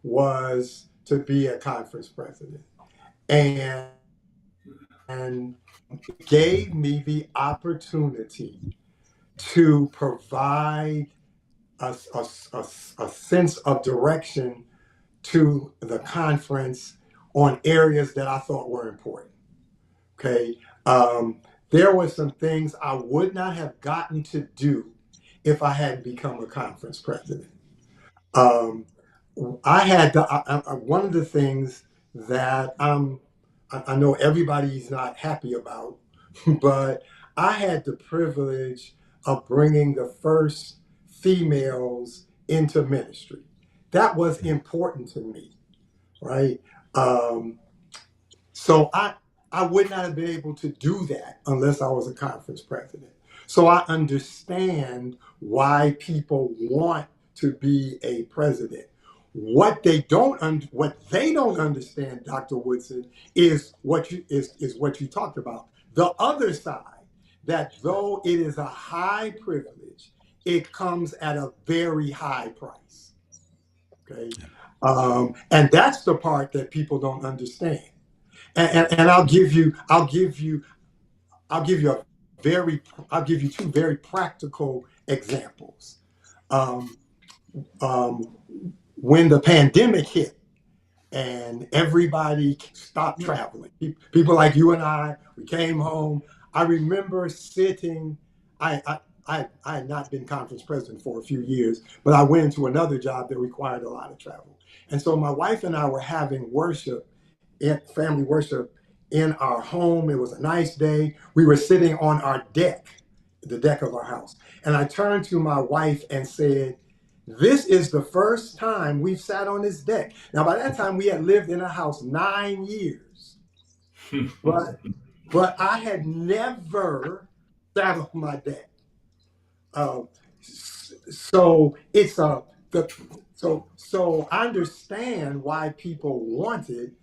was to be a conference president, and it gave me the opportunity to provide a sense of direction to the conference on areas that I thought were important. Okay. There were some things I would not have gotten to do if I hadn't become a conference president. I had one of the things that I know everybody's not happy about, but I had the privilege of bringing the first females into ministry. That was important to me, right? So I would not have been able to do that unless I was a conference president. So I understand why people want to be a president. What they don't understand, Dr. Woodson, is what you talked about. The other side, that though it is a high privilege, it comes at a very high price. Okay. And that's the part that people don't understand. And I'll give you two very practical examples. Um, when the pandemic hit and everybody stopped traveling, people like you and I, we came home. I remember sitting. I had not been conference president for a few years, but I went into another job that required a lot of travel. And so my wife and I were having family worship in our home. It was a nice day. We were sitting on our deck, the deck of our house. And I turned to my wife and said, "This is the first time we've sat on this deck." Now, by that time, we had lived in a house 9 years, but I had never sat on my deck. So it's so I understand why people want it.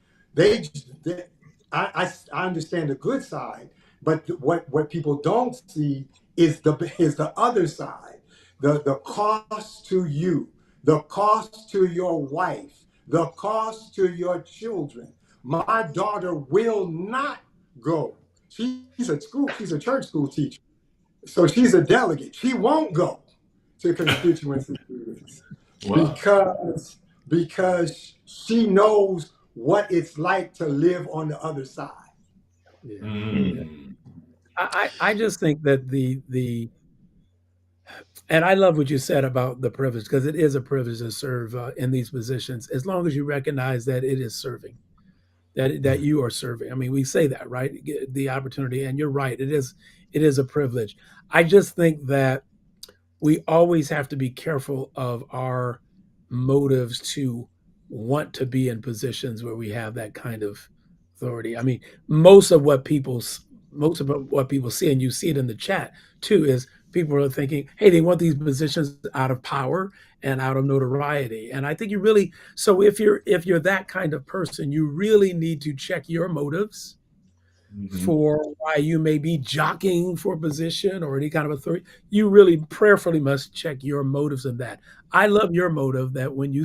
I understand the good side, but what people don't see is the other side, the cost to you, the cost to your wife, the cost to your children. My daughter will not go. She's a church school teacher. So she's a delegate. She won't go to constituency meetings because she knows what it's like to live on the other side. Yeah. I just think that and I love what you said about the privilege, because it is a privilege to serve in these positions, as long as you recognize that it is serving, that you are serving. I mean, we say that, right? The opportunity, and you're right. It is a privilege. I just think that we always have to be careful of our motives to want to be in positions where we have that kind of authority. I mean, most of what people see, and you see it in the chat too, is people are thinking, hey, they want these positions out of power and out of notoriety. And I think so if you're that kind of person, you really need to check your motives for why you may be jockeying for position or any kind of authority. You really prayerfully must check your motives in that. I love your motive that when you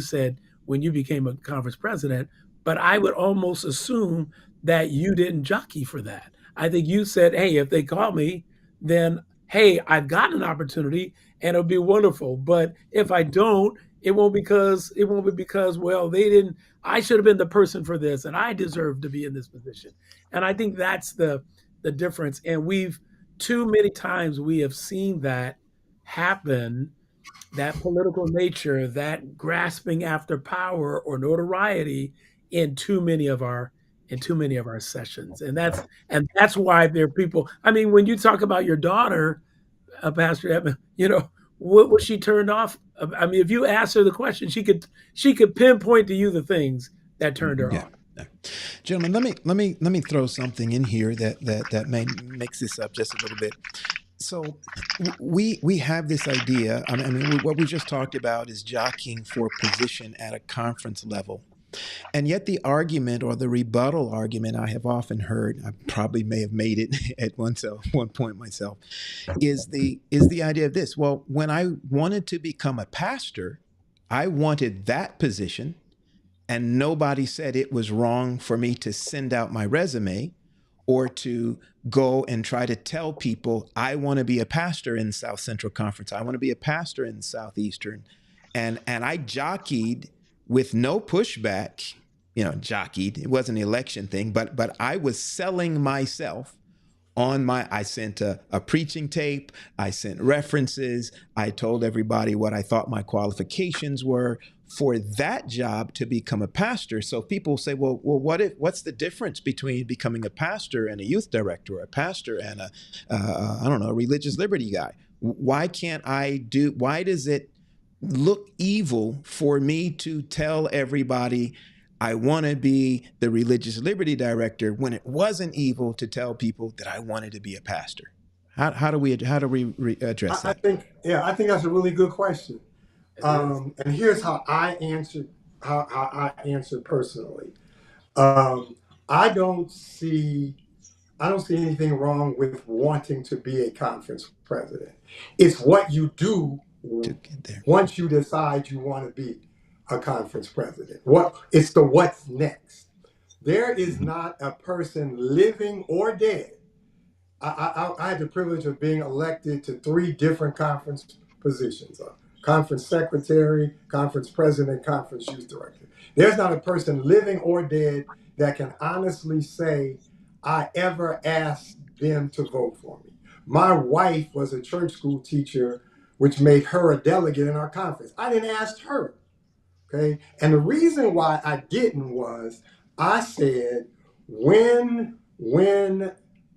became a conference president, but I would almost assume that you didn't jockey for that. I think you said, hey, if they call me, then hey, I've got an opportunity and it'll be wonderful. But if I don't, it won't be because, well, they didn't, I should have been the person for this and I deserve to be in this position. And I think that's the difference. And too many times we have seen that happen, that political nature, that grasping after power or notoriety in too many of our sessions. And that's why there are people. I mean, when you talk about your daughter, Pastor Edmond, what was she turned off? I mean, if you asked her the question, she could pinpoint to you the things that turned her off. Gentlemen, let me throw something in here that may mix this up just a little bit. So we have this idea. I mean, what we just talked about is jockeying for position at a conference level. And yet the argument or the rebuttal argument I have often heard, I probably may have made it at one point myself, is the idea of this. Well, when I wanted to become a pastor, I wanted that position, and nobody said it was wrong for me to send out my resume or to go and try to tell people I want to be a pastor in South Central Conference. I want to be a pastor in Southeastern. And I jockeyed with no pushback, jockeyed. It wasn't an election thing, but I was selling myself on I sent a preaching tape. I sent references. I told everybody what I thought my qualifications were for that job to become a pastor. So people say, well, what's the difference between becoming a pastor and a youth director, or a pastor and a religious liberty guy? Why does it look evil for me to tell everybody I want to be the religious liberty director when it wasn't evil to tell people that I wanted to be a pastor? How do we address that? I think that's a really good question. And here's how I answered personally. I don't see anything wrong with wanting to be a conference president. It's what you do once you decide you want to be a conference president. It's the what's next. There is not a person living or dead. I had the privilege of being elected to 3 different conference positions: conference secretary, conference president, conference youth director. There's not a person living or dead that can honestly say, I ever asked them to vote for me. My wife was a church school teacher, which made her a delegate in our conference. I didn't ask her. Okay. And the reason why I didn't was I said, when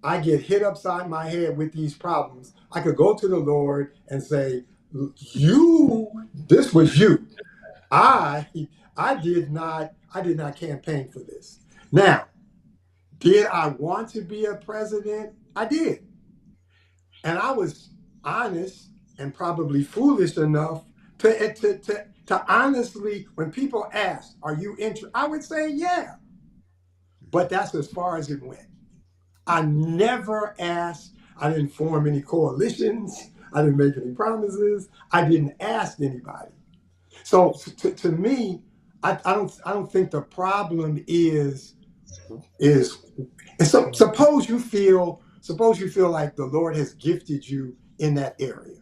I get hit upside my head with these problems, I could go to the Lord and say, this was you. I did not campaign for this. Now, did I want to be a president? I did. And I was honest and probably foolish enough to honestly, when people ask, are you interested? I would say, yeah. But that's as far as it went. I never asked. I didn't form any coalitions. I didn't make any promises. I didn't ask anybody. So to me, I don't think the problem is suppose you feel like the Lord has gifted you in that area.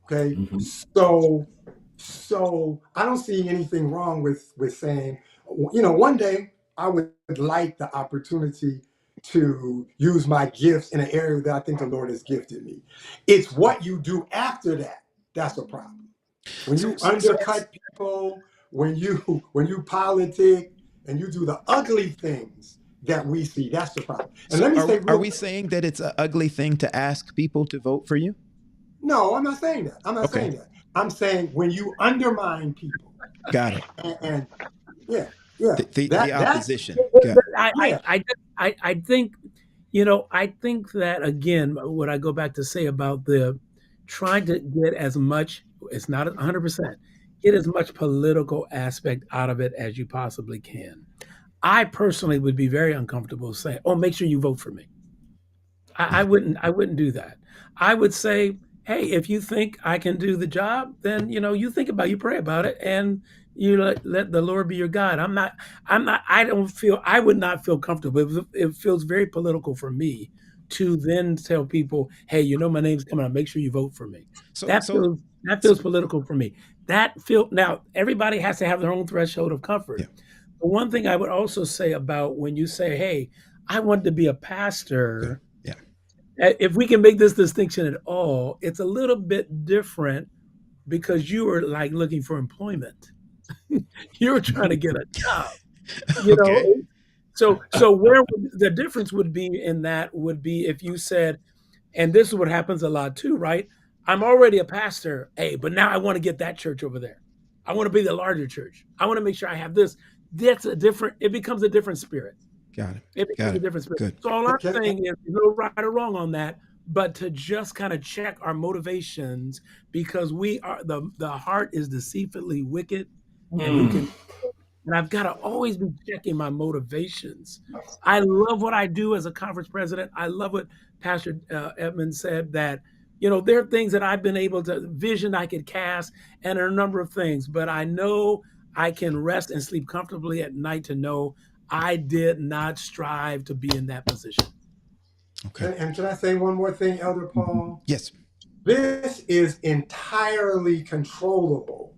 Okay. Mm-hmm. So I don't see anything wrong with saying, one day I would like the opportunity to use my gifts in an area that I think the Lord has gifted me. It's what you do after that that's a problem. When you undercut people, when you politic and you do the ugly things that we see, that's the problem. And let me say, are we saying that it's an ugly thing to ask people to vote for you? No, I'm not saying that. Saying that. I'm saying when you undermine people. Got it. And yeah. The opposition. I think, I think that, again, what I go back to say about the trying to get as much, it's not 100%, get as much political aspect out of it as you possibly can. I personally would be very uncomfortable saying, oh, make sure you vote for me. I wouldn't do that. I would say, hey, if you think I can do the job, then, you think about it, you pray about it, and you let the Lord be your guide. I would not feel comfortable. It feels very political for me to then tell people, hey, my name's coming up, make sure you vote for me. That feels political for me. Now everybody has to have their own threshold of comfort. Yeah. But one thing I would also say about when you say, hey, I want to be a pastor. Yeah. If we can make this distinction at all, it's a little bit different because you were like looking for employment. You were trying to get a job, Okay. So where the difference would be in that would be if you said, and this is what happens a lot too, right? I'm already a pastor, hey, but now I want to get that church over there. I want to be the larger church. I want to make sure I have this. It becomes a different spirit. Got it. It becomes a different spirit. Good. So all I'm saying is no right or wrong on that, but to just kind of check our motivations, because we are the heart is deceitfully wicked, and I've got to always be checking my motivations. I love what I do as a conference president. I love what Pastor Edmond said, that there are things that I've been able to vision I could cast, and a number of things, but I know I can rest and sleep comfortably at night to know I did not strive to be in that position. Okay. And can I say one more thing, Elder Paul? Yes. This is entirely controllable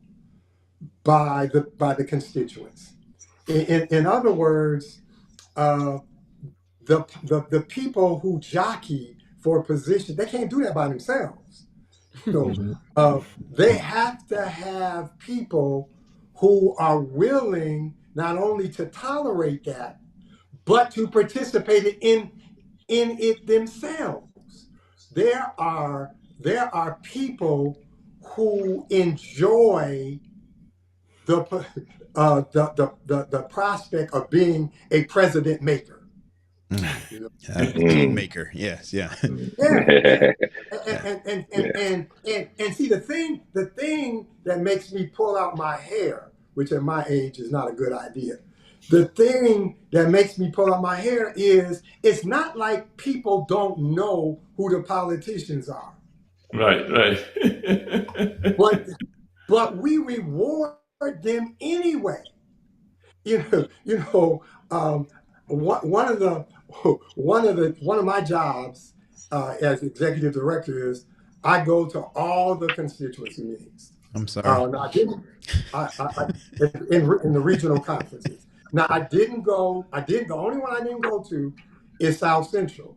by the constituents. In other words, the people who jockey for a position, they can't do that by themselves. They have to have people who are willing not only to tolerate that, but to participate in it themselves. There are people who enjoy the prospect of being a president maker. Kingmaker, yes, yeah. And see, the thing that makes me pull out my hair, which at my age is not a good idea. The thing that makes me pull out my hair is it's not like people don't know who the politicians are. Right. But we reward them anyway. You know, one of my jobs as executive director is I go to all the constituency meetings. I'm sorry. Now I didn't. In the regional conferences. Now I didn't go. The only one I didn't go to is South Central,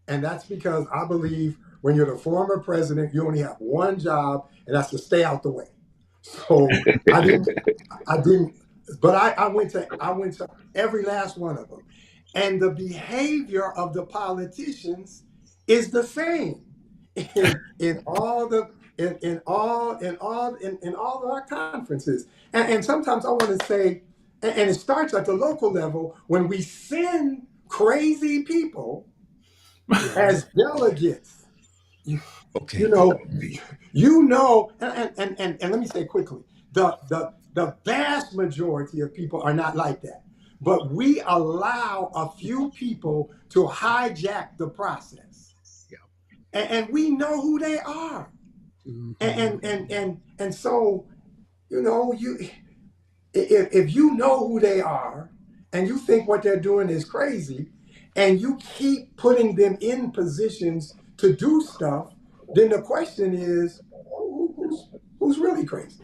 and that's because I believe when you're the former president, you only have one job, and that's to stay out the way. So I didn't, but I went to every last one of them, and the behavior of the politicians is the same in all of our conferences, and sometimes I want to say, and it starts at the local level when we send crazy people as delegates. Okay. And let me say quickly, the vast majority of people are not like that. But we allow a few people to hijack the process. Yeah. And we know who they are. Mm-hmm. And so, if you know who they are and you think what they're doing is crazy, and you keep putting them in positions to do stuff, then the question is, who's really crazy?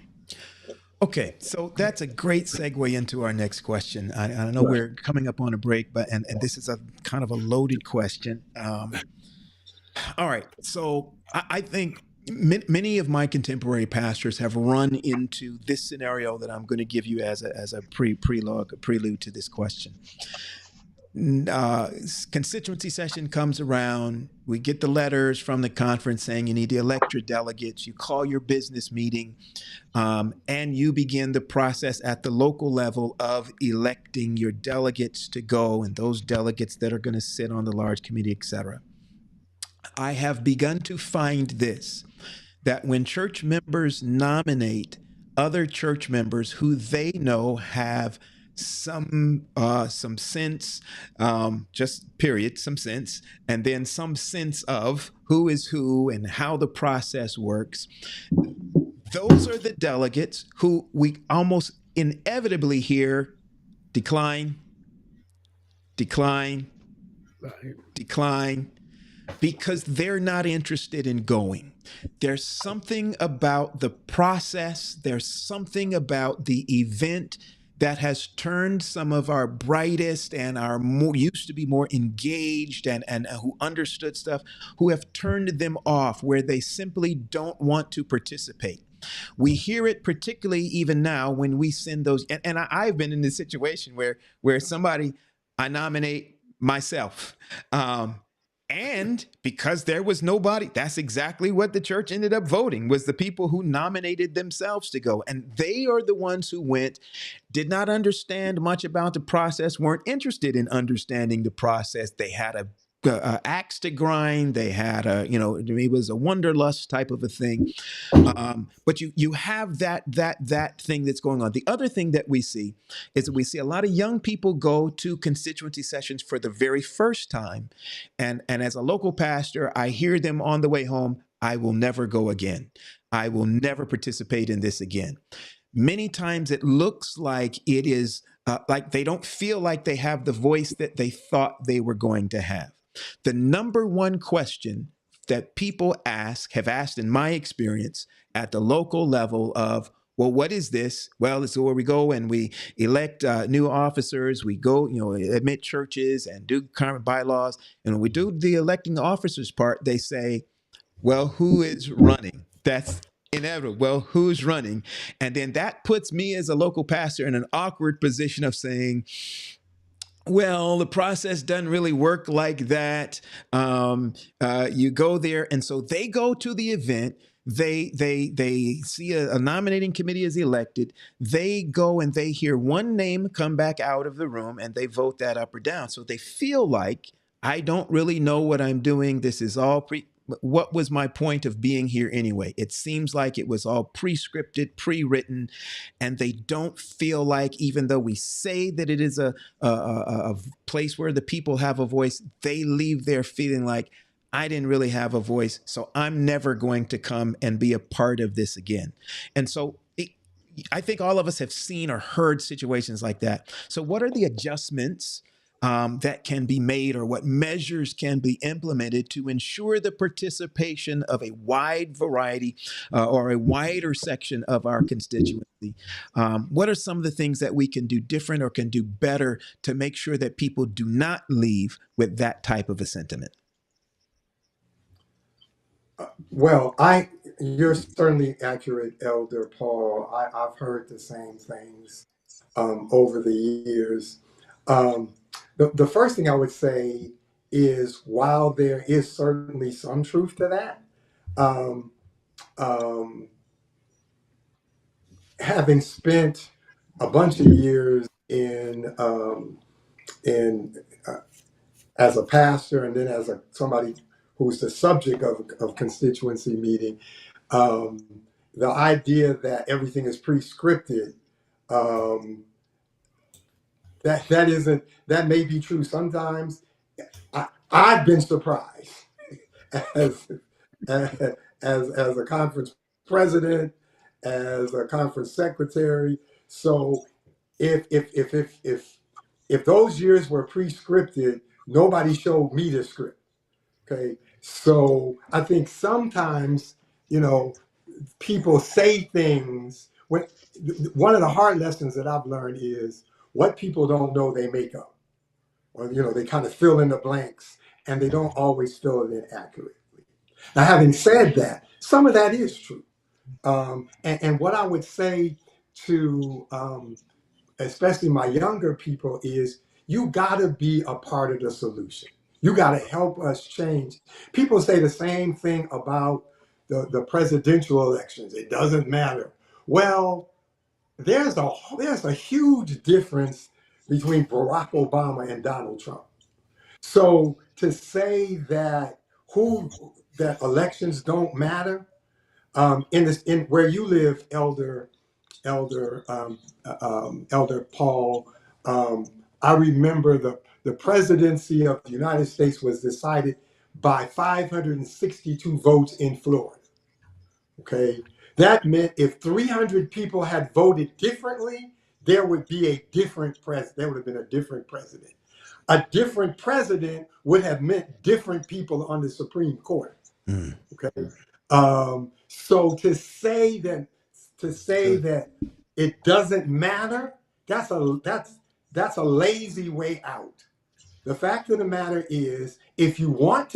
Okay, so that's a great segue into our next question. I know we're coming up on a break, but and this is a kind of a loaded question. All right, so I think many of my contemporary pastors have run into this scenario that I'm going to give you as a prelude to this question. Constituency session comes around. We get the letters from the conference saying you need to elect your delegates. You call your business meeting, and you begin the process at the local level of electing your delegates to go, and those delegates that are going to sit on the large committee, etc. I have begun to find this, that when church members nominate other church members who they know have some sense, just period, some sense, and then some sense of who is who and how the process works, those are the delegates who we almost inevitably hear decline, because they're not interested in going. There's something about the process, there's something about the event that has turned some of our brightest and our used to be more engaged and who understood stuff, who have turned them off, where they simply don't want to participate. We hear it particularly even now when we send those, and I've been in this situation where somebody, I nominate myself, and because there was nobody, that's exactly what the church ended up voting, was the people who nominated themselves to go. And they are the ones who went, did not understand much about the process, weren't interested in understanding the process. They had a axe to grind. They had it was a wanderlust type of a thing. But you have that thing that's going on. The other thing that we see is that we see a lot of young people go to constituency sessions for the very first time. And as a local pastor, I hear them on the way home, I will never go again. I will never participate in this again. Many times it looks like it is like they don't feel like they have the voice that they thought they were going to have. The number one question that people have asked in my experience at the local level of, well, what is this? Well, it's where we go and we elect new officers. We go, admit churches and do current bylaws. And when we do the electing officers part, they say, well, who is running? That's inevitable. Well, who's running? And then that puts me as a local pastor in an awkward position of saying, well, the process doesn't really work like that. You go there. And so they go to the event. They see a nominating committee is elected. They go and they hear one name come back out of the room and they vote that up or down. So they feel like, I don't really know what I'm doing. This is all what was my point of being here anyway? It seems like it was all pre-scripted, pre-written, and they don't feel like, even though we say that it is a place where the people have a voice, they leave there feeling like, I didn't really have a voice, so I'm never going to come and be a part of this again. And so I think all of us have seen or heard situations like that. So, what are the adjustments that can be made, or what measures can be implemented to ensure the participation of a wide variety or a wider section of our constituency? What are some of the things that we can do different or can do better to make sure that people do not leave with that type of a sentiment? Well, you're certainly accurate, Elder Paul. I've heard the same things over the years. Um, the first thing I would say is, while there is certainly some truth to that, um, um, having spent a bunch of years in as a pastor, and then as somebody who's the subject of constituency meeting, um, the idea that everything is pre-scripted, um, that may be true sometimes. I've been surprised as as a conference president, as a conference secretary. So if those years were pre-scripted, nobody showed me the script. Okay, so I think sometimes, people say things when one of the hard lessons that I've learned is, what people don't know they make up, or they kind of fill in the blanks, and they don't always fill it in accurately. Now, having said that, some of that is true, and what I would say to especially my younger people is, you got to be a part of the solution. You got to help us change. People say the same thing about the presidential elections. It doesn't matter. Well, there's a huge difference between Barack Obama and Donald Trump. So to say that elections don't matter, in where you live, Elder Elder Paul, I remember the presidency of the United States was decided by 562 votes in Florida. Okay, that meant if 300 people had voted differently, there would be a different president. There would have been a different president. A different president would have meant different people on the Supreme Court. Mm. Okay, so to say that it doesn't matter, that's a lazy way out. The fact of the matter is, if you want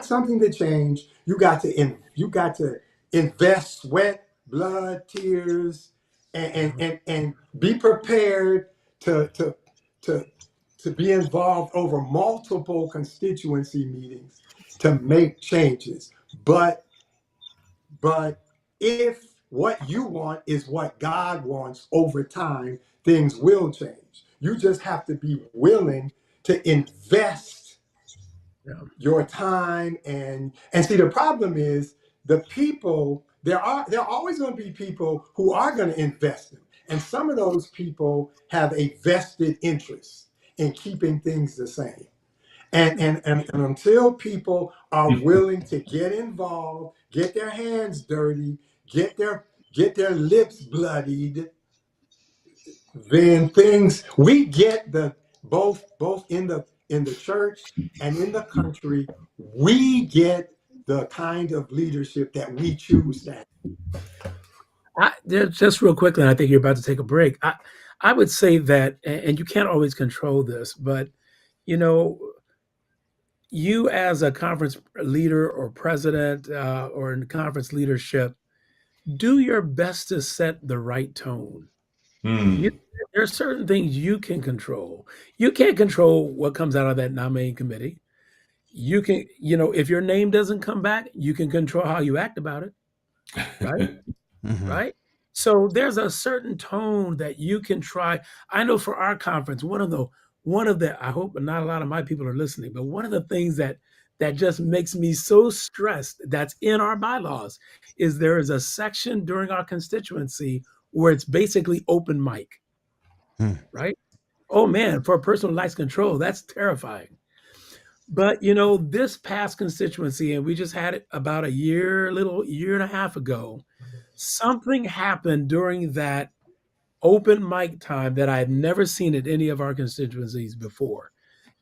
something to change, you got to invest sweat, blood, tears, and be prepared to be involved over multiple constituency meetings to make changes. But if what you want is what God wants, over time, things will change. You just have to be willing to invest your time and see. The problem is, the people, there are always going to be people who are going to invest in, and some of those people have a vested interest in keeping things the same. And until people are willing to get involved, get their hands dirty, get their lips bloodied, then we get both in the church and in the country, we get the kind of leadership that we choose to have. Just real quickly, and I think you're about to take a break. I would say that, and you can't always control this, but you as a conference leader or president or in conference leadership, do your best to set the right tone. There are certain things you can control. You can't control what comes out of that nominating committee. You can, if your name doesn't come back, you can control how you act about it, right? Mm-hmm. Right? So there's a certain tone that you can try. I know for our conference, one of the, I hope not a lot of my people are listening, but one of the things that just makes me so stressed, that's in our bylaws, is there is a section during our constituency where it's basically open mic, right? Oh man, for a person who likes control, that's terrifying. But this past constituency, and we just had it about a year and a half ago, something happened during that open mic time that I had never seen at any of our constituencies before.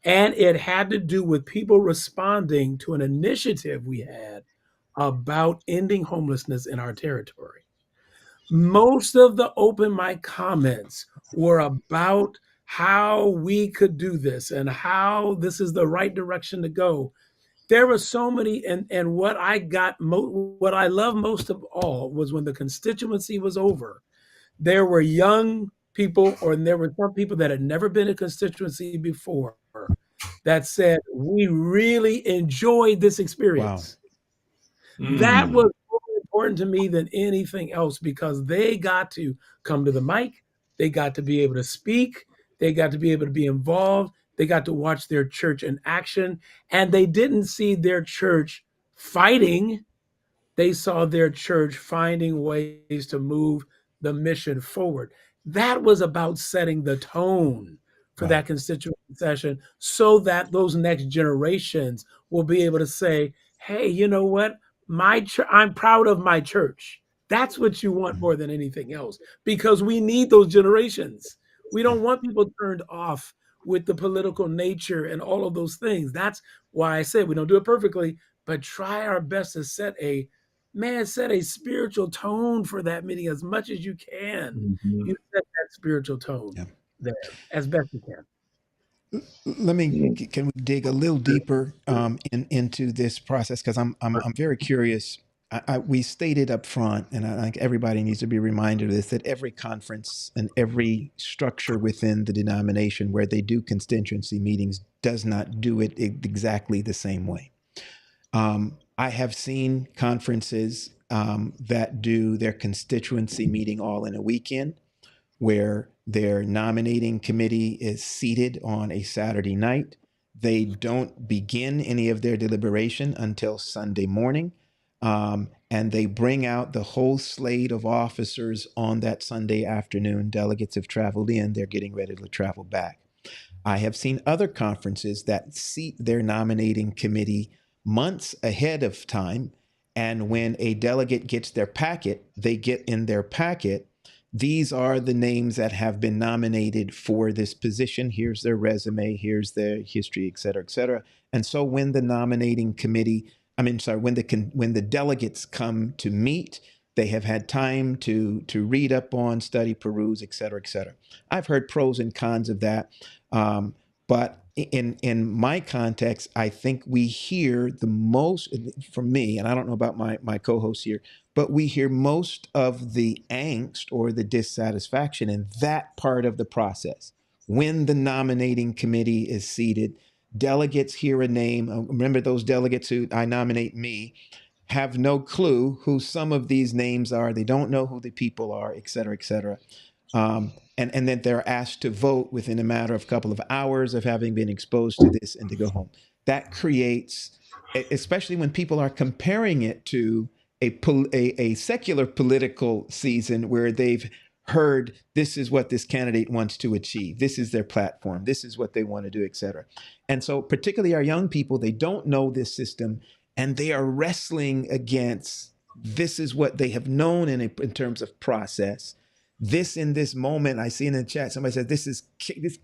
And it had to do with people responding to an initiative we had about ending homelessness in our territory. Most of the open mic comments were about how we could do this and how this is the right direction to go. There were so many, and what what I love most of all was when the constituency was over, there were young people, or there were some people that had never been a constituency before, that said, we really enjoyed this experience. Wow. That was more important to me than anything else, because they got to come to the mic, they got to be able to speak, they got to be able to be involved, they got to watch their church in action, and they didn't see their church fighting. They saw their church finding ways to move the mission forward. That was about setting the tone for that constituent session, so that those next generations will be able to say, hey, you know what? I'm proud of my church. That's what you want more than anything else, because we need those generations. We don't want people turned off with the political nature and all of those things. That's why I said we don't do it perfectly, but try our best to set a spiritual tone for that meeting as much as you can. You set that spiritual tone there as best you can. Can we dig a little deeper into this process? Because I'm very curious. We stated up front, and I think everybody needs to be reminded of this, that every conference and every structure within the denomination where they do constituency meetings does not do it exactly the same way. I have seen conferences that do their constituency meeting all in a weekend, where their nominating committee is seated on a Saturday night. They don't begin any of their deliberation until Sunday morning. And they bring out the whole slate of officers on that Sunday afternoon. Delegates have traveled in, they're getting ready to travel back. I have seen other conferences that seat their nominating committee months ahead of time. And when a delegate gets their packet, they get in their packet, these are the names that have been nominated for this position. Here's their resume, here's their history, et cetera, et cetera. And so when the nominating committee, when the delegates come to meet, they have had time to read up on, study, peruse, et cetera, et cetera. I've heard pros and cons of that. But in my context, I think we hear the most from me, and I don't know about my co-hosts here, but we hear most of the angst or the dissatisfaction in that part of the process. When the nominating committee is seated, delegates hear a name. Remember, those delegates who I nominate me have no clue who some of these names are. They don't know who the people are, et cetera, et cetera. And then they're asked to vote within a matter of a couple of hours of having been exposed to this and to go home. That creates, especially when people are comparing it to a secular political season where they've heard this is what this candidate wants to achieve. This is their platform. This is what they want to do, et cetera. And so particularly our young people, they don't know this system, and they are wrestling against this is what they have known in terms of process. This in this moment, I see in the chat, somebody said this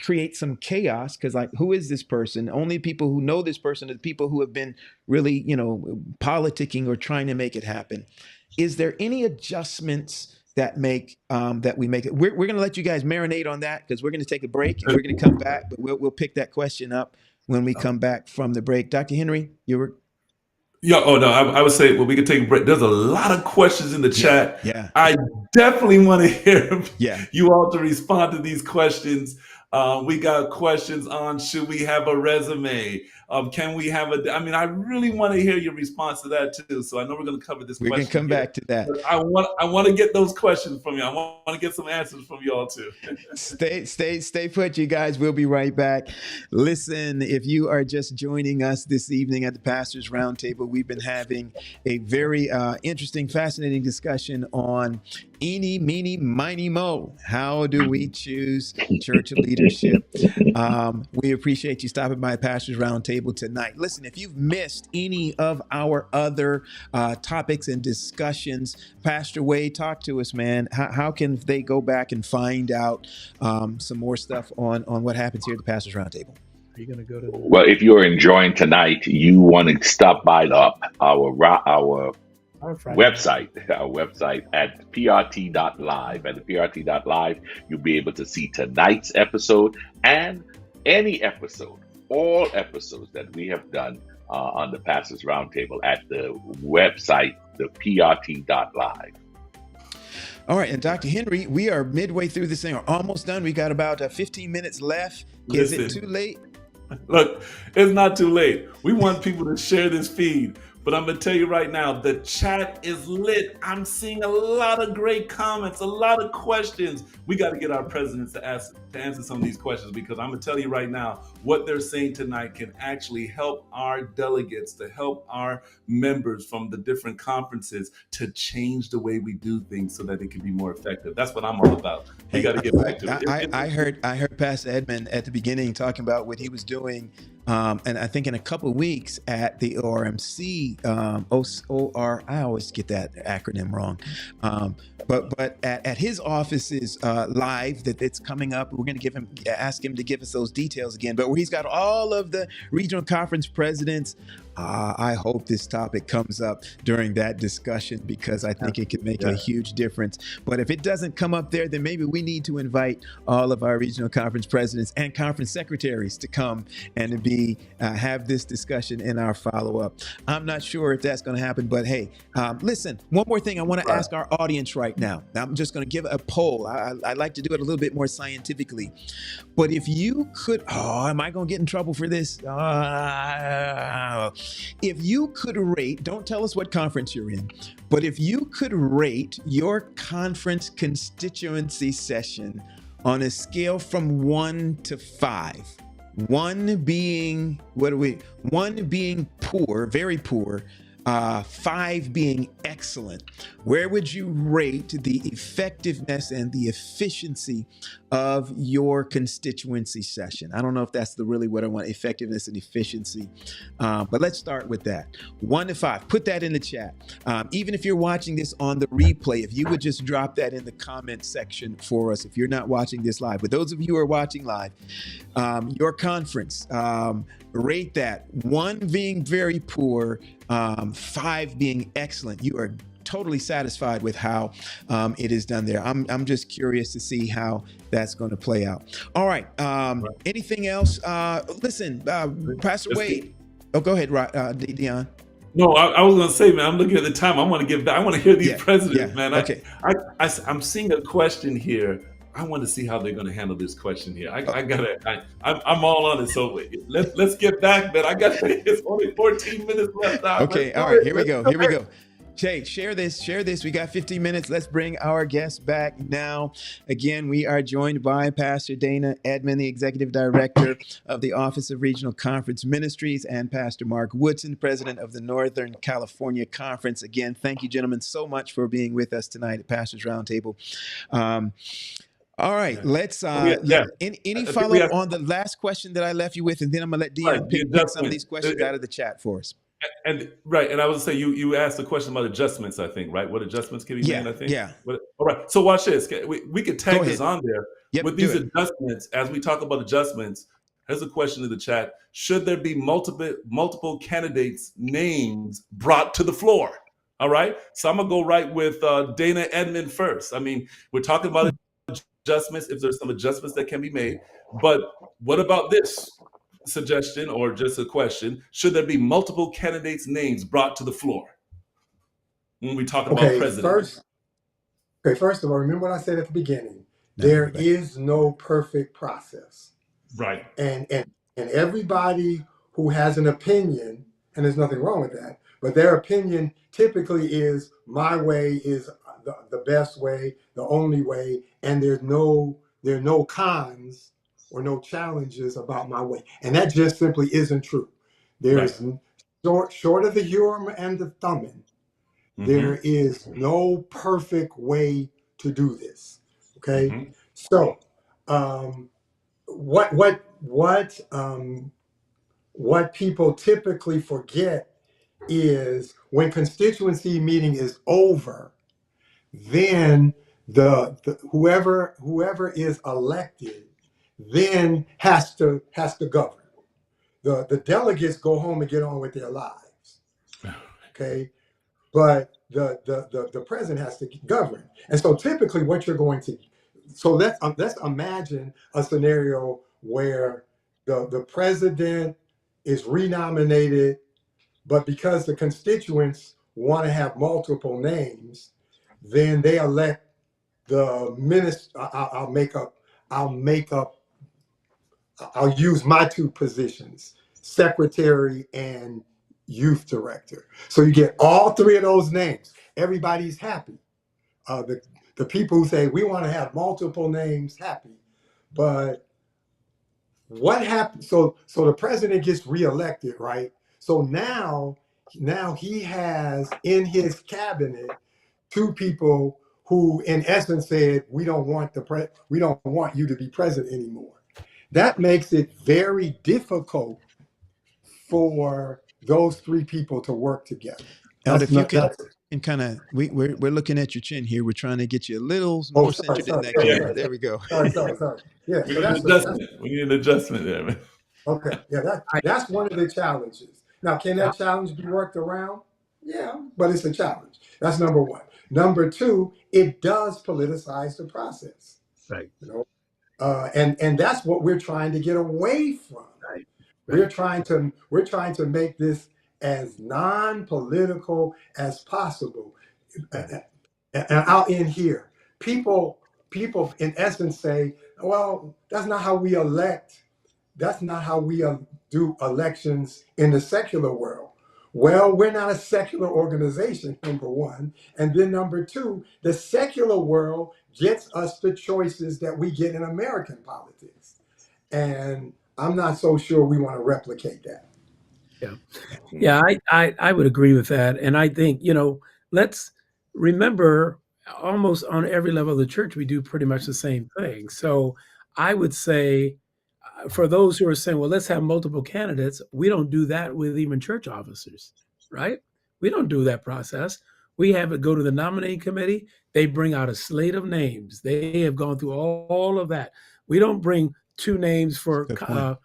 creates some chaos, because like, who is this person? Only people who know this person are the people who have been really, politicking or trying to make it happen. Is there any adjustments that we make it? We're going to let you guys marinate on that, because we're going to take a break and we're going to come back, but we'll pick that question up when we come back from the break. Dr. Henry, you were. Yeah. Oh no, I would say, well, we could take a break. There's a lot of questions in the chat. Yeah. I definitely want to hear you all to respond to these questions. We got questions on, should we have a resume? Can we have I really want to hear your response to that too. So I know we're going to cover this question. We're going to come back to that. I want to get those questions from you. I want to get some answers from you all too. Stay put, you guys. We'll be right back. Listen, if you are just joining us this evening at the Pastors Roundtable, we've been having a very interesting, fascinating discussion on EENY, MEENY, MINY, MOE. How do we choose church leadership? We appreciate you stopping by Pastors Roundtable. Roundtable tonight. Listen, if you've missed any of our other topics and discussions, Pastor Wade, talk to us, man. How can they go back and find out some more stuff on what happens here at the Pastors Roundtable? Are you going to go to Well, if you're enjoying tonight, you want to stop by our website at prt.live. At the prt.live, you'll be able to see tonight's episode and any episode, all episodes that we have done on the Pastors Roundtable at the website, the prt.live. All right, and Dr. Henry, we are midway through this thing, or almost done. We got about 15 minutes left. Is it too late? Look, it's not too late. We want people to share this feed. But I'm going to tell you right now, the chat is lit. I'm seeing a lot of great comments, a lot of questions. We got to get our presidents to answer some of these questions, because I'm going to tell you right now, what they're saying tonight can actually help our delegates, to help our members from the different conferences to change the way we do things so that it can be more effective. That's what I'm all about. We got to get back to it. I heard Pastor Edmond at the beginning talking about what he was doing. And I think in a couple of weeks at the ORMC, I always get that acronym wrong. But at his offices live that's coming up, we're going to ask him to give us those details again. But where he's got all of the regional conference presidents, I hope this topic comes up during that discussion, because I think it could make a huge difference. But if it doesn't come up there, then maybe we need to invite all of our regional conference presidents and conference secretaries to come and to be have this discussion in our follow-up. I'm not sure if that's going to happen, but hey, listen, one more thing I want to ask our audience right now. I'm just going to give a poll. I like to do it a little bit more scientifically. But if you could, am I going to get in trouble for this? If you could rate, don't tell us what conference you're in, but if you could rate your conference constituency session on a scale from 1 to 5, 1 being, one being poor, very poor, 5 being excellent, where would you rate the effectiveness and the efficiency of your constituency session? I don't know if that's really what I want, effectiveness and efficiency, but let's start with that. 1 to 5, put that in the chat. Even if you're watching this on the replay, if you would just drop that in the comment section for us, if you're not watching this live. But those of you who are watching live, your conference, rate that, 1 being very poor, 5 being excellent. You are totally satisfied with how it is done there. I'm just curious to see how that's going to play out. All right. Anything else? Listen, Pastor Wade. Oh, go ahead, Dion. No, I was going to say, man, I'm looking at the time. I want to get back. I want to hear these presidents, man. Okay. I'm seeing a question here. I want to see how they're going to handle this question here. I'm all on it. So let's get back, man. It's only 14 minutes left. Okay. All right. Here we go. Jay, share this. We got 15 minutes. Let's bring our guests back now. Again, we are joined by Pastor Dana Edmond, the Executive Director of the Office of Regional Conference Ministries, and Pastor Mark Woodson, President of the Northern California Conference. Again, thank you, gentlemen, so much for being with us tonight at Pastors Roundtable. All right, let's any follow-up on the last question that I left you with, and then I'm gonna let Dion pick some of these questions out of the chat for us. And I was gonna say, you asked a question about adjustments, I think, right? What adjustments can be made, I think? Yeah. All right, so watch this. We could tag this on there. Yep, with these adjustments. As we talk about adjustments, here's a question in the chat. Should there be multiple candidates' names brought to the floor? All right, so I'm gonna go right with Dana Edmond first. I mean, we're talking about adjustments, if there's some adjustments that can be made. But what about this suggestion, or just a question? Should there be multiple candidates' names brought to the floor when we talk about president? First of all, remember what I said at the beginning. There is no perfect process. Right. And everybody who has an opinion, and there's nothing wrong with that, but their opinion typically is my way is the best way, the only way, and there are no cons or no challenges about my way. And that just simply isn't true. There's short of the Urim and the Thummim, there is no perfect way to do this. Okay. what people typically forget is when constituency meeting is over, then the whoever is elected then has to govern. The delegates go home and get on with their lives. Okay, but the president has to govern. And so typically what you're going to, so let's imagine a scenario where the president is renominated, but because the constituents want to have multiple names, then they elect the minister. I'll use my two positions, secretary and youth director. So you get all three of those names. Everybody's happy. The people who say we want to have multiple names happy. But what happens? So the president gets reelected, right? So now he has in his cabinet two people who, in essence, said we don't want you to be president anymore. That makes it very difficult for those three people to work together. Elder, if you can, and kind of, we're looking at your chin here. We're trying to get you a little more centered in that camera. There we go. Sorry. Yeah, we need an adjustment there, man. Okay, yeah, that's one of the challenges. Now, can that challenge be worked around? Yeah, but it's a challenge. That's number one. Number two, it does politicize the process. Right. And that's what we're trying to get away from. Right. We're trying to make this as non-political as possible. And I'll end here. People in essence say, well, that's not how we elect. That's not how we do elections in the secular world. Well, we're not a secular organization, number one. And then number two, the secular world gets us the choices that we get in American politics. And I'm not so sure we want to replicate that. Yeah, I would agree with that. And I think, let's remember almost on every level of the church, we do pretty much the same thing. So I would say, for those who are saying, well, let's have multiple candidates, we don't do that with even church officers, right? We don't do that process. We have it go to the nominating committee. They bring out a slate of names. They have gone through all of that. We don't bring two names for the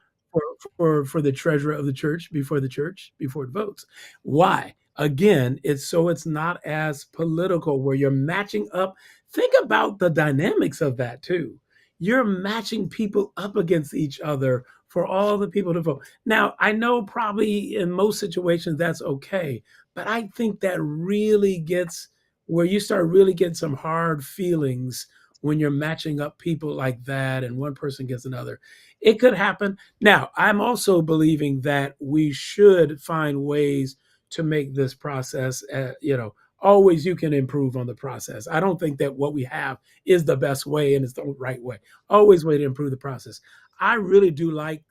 treasurer of the church before it votes. Why? Again, it's not as political where you're matching up. Think about the dynamics of that too. You're matching people up against each other for all the people to vote. Now, I know probably in most situations that's okay, but I think that really gets where you start really getting some hard feelings when you're matching up people like that and one person gets another. It could happen. Now, I'm also believing that we should find ways to make this process, always you can improve on the process. I don't think that what we have is the best way and it's the right way. Always way to improve the process. I really do like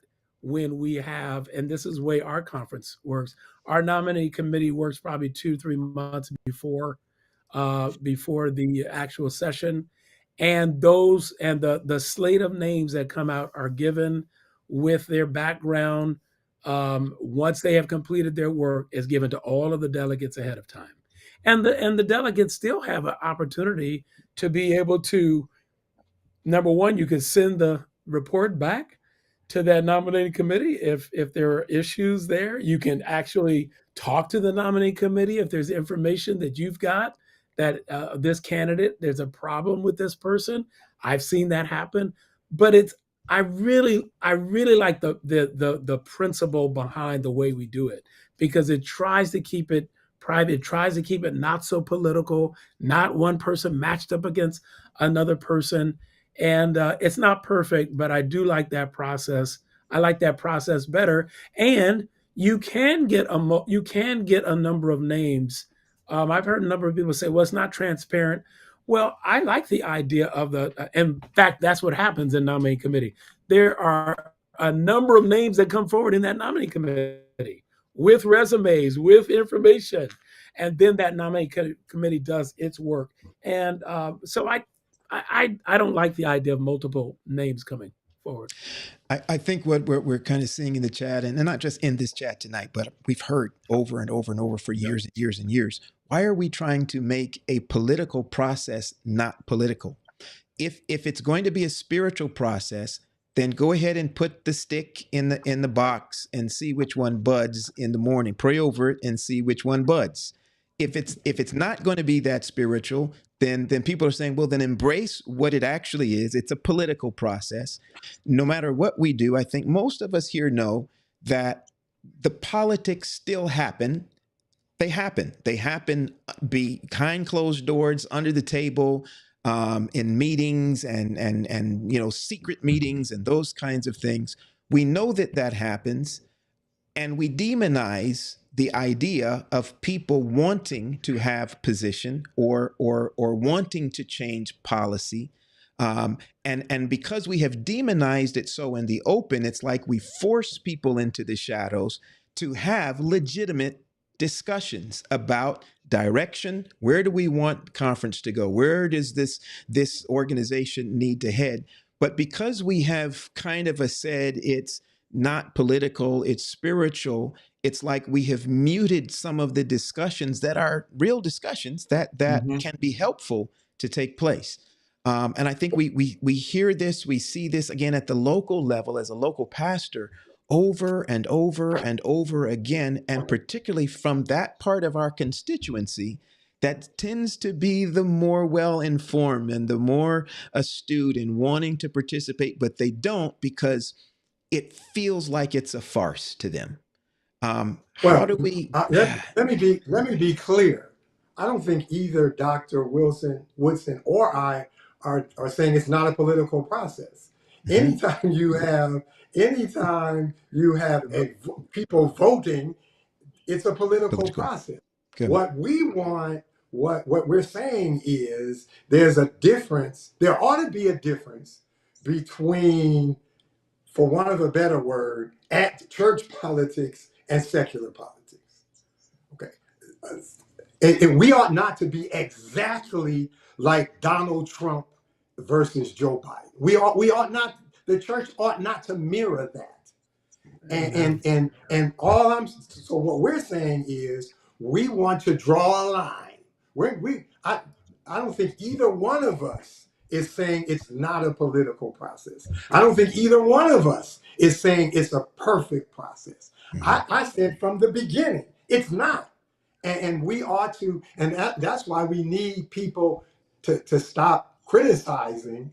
when we have, and this is the way our conference works, our nominating committee works probably 2-3 months before the actual session. And the slate of names that come out are given with their background. Once they have completed their work, is given to all of the delegates ahead of time. And the delegates still have an opportunity to be able to, number one, you can send the report back to that nominating committee if there are issues there. You can actually talk to the nominating committee if there's information that you've got that this candidate, there's a problem with this person. I've seen that happen, but I really like the principle behind the way we do it, because it tries to keep it private. It tries to keep it not so political, not one person matched up against another person. And it's not perfect, but I do like that process. I like that process better. And you can get a number of names. I've heard a number of people say, well, it's not transparent. Well, I like the idea of in fact, that's what happens in nominating committee. There are a number of names that come forward in that nominating committee with resumes, with information, and then that nominating committee does its work. And so I don't like the idea of multiple names coming forward. I think what we're kind of seeing in the chat, and not just in this chat tonight, but we've heard over and over and over for years and years and years. Why are we trying to make a political process not political? If it's going to be a spiritual process, then go ahead and put the stick in the box and see which one buds in the morning. Pray over it and see which one buds. If it's not going to be that spiritual, then people are saying, well, then embrace what it actually is. It's a political process. No matter what we do, I think most of us here know that the politics still happen. They happen. They happen behind closed doors, under the table, in meetings and secret meetings and those kinds of things. We know that happens, and we demonize the idea of people wanting to have position or wanting to change policy. And because we have demonized it so in the open, it's like we force people into the shadows to have legitimate discussions about direction. Where do we want conference to go? Where does this organization need to head? But because we have kind of said it's not political, it's spiritual, it's like we have muted some of the discussions that are real discussions that can be helpful to take place. And I think we hear this, we see this again at the local level as a local pastor over and over and over again, and particularly from that part of our constituency that tends to be the more well-informed and the more astute in wanting to participate, but they don't because it feels like it's a farce to them. How do we? Let me be clear. I don't think either Dr. Woodson, or I are saying it's not a political process. Anytime you have people voting, it's a political process. Good. What we want, what we're saying is there's a difference. There ought to be a difference between, for want of a better word, at church politics and secular politics. Okay. And we ought not to be exactly like Donald Trump versus Joe Biden. We ought not, the church ought not to mirror that. And so what we're saying is we want to draw a line. I don't think either one of us is saying it's not a political process. I don't think either one of us is saying it's a perfect process. I said from the beginning, it's not. And we ought to, and that's why we need people to stop criticizing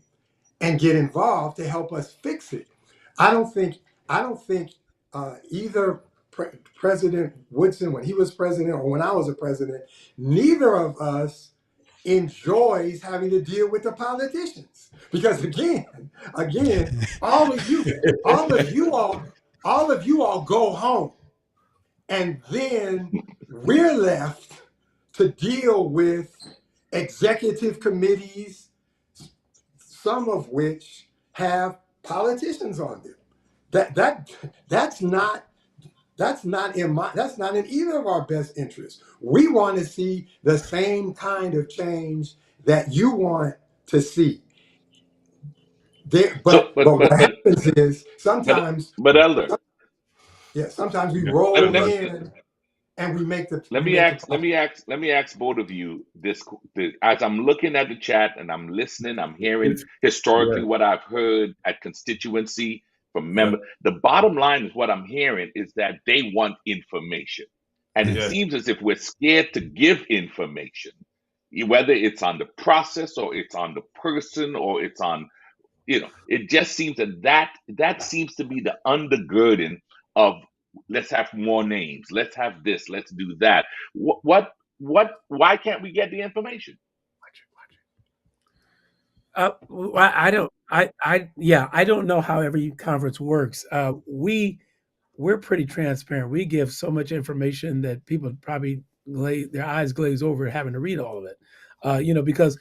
and get involved to help us fix it. I don't think either President Woodson, when he was president, or when I was a president, neither of us enjoys having to deal with the politicians. Because again, all of you all go home, and then we're left to deal with executive committees, some of which have politicians on them. That's not in either of our best interests. We want to see the same kind of change that you want to see. But what happens is sometimes, Elder, sometimes we roll in and we make the. Let me ask both of you this. As I'm looking at the chat and I'm listening, I'm hearing historically what I've heard at constituency from members. The bottom line is what I'm hearing is that they want information, and it seems as if we're scared to give information, whether it's on the process or it's on the person or it's on, it just seems that seems to be the undergirding of. Let's have more names. Let's have this. Let's do that. Why can't we get the information? I don't know how every conference works. We're pretty transparent. We give so much information that people probably their eyes glaze over having to read all of it. Because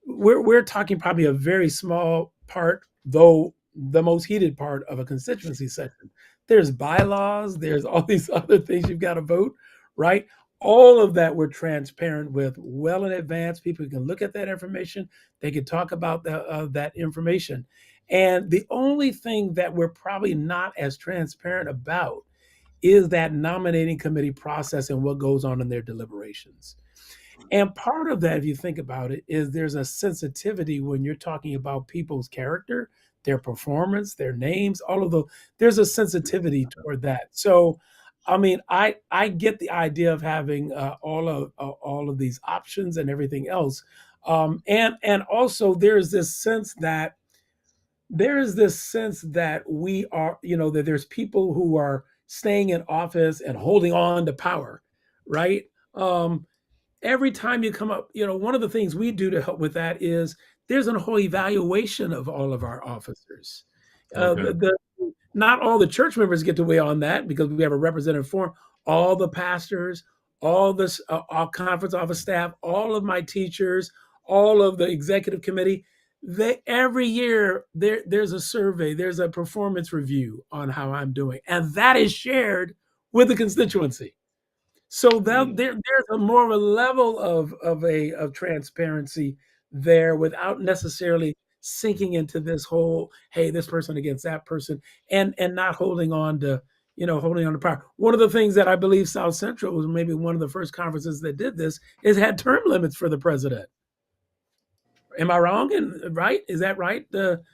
we're talking probably a very small part, though the most heated part of a constituency session. There's bylaws, there's all these other things you've got to vote, right? All of that we're transparent with well in advance. People can look at that information. They can talk about that information. And the only thing that we're probably not as transparent about is that nominating committee process and what goes on in their deliberations. And part of that, if you think about it, is there's a sensitivity when you're talking about people's character, their performance, their names, all of those. There's a sensitivity toward that. So, I mean, I get the idea of having all of these options and everything else, and also there is this sense that we are, that there's people who are staying in office and holding on to power, right? Every time you come up, one of the things we do to help with that is there's a whole evaluation of all of our officers. Okay. Not all the church members get to weigh on that because we have a representative forum. All the pastors, all this, our conference office staff, all of my teachers, all of the executive committee, every year there's a survey, there's a performance review on how I'm doing, and that is shared with the constituency. So that there's a more of a level of transparency there without necessarily sinking into this whole, hey, this person against that person, and not holding on to power. One of the things that I believe South Central was maybe one of the first conferences that did this is had term limits for the president. Am I wrong? And right? Is that right? Pastor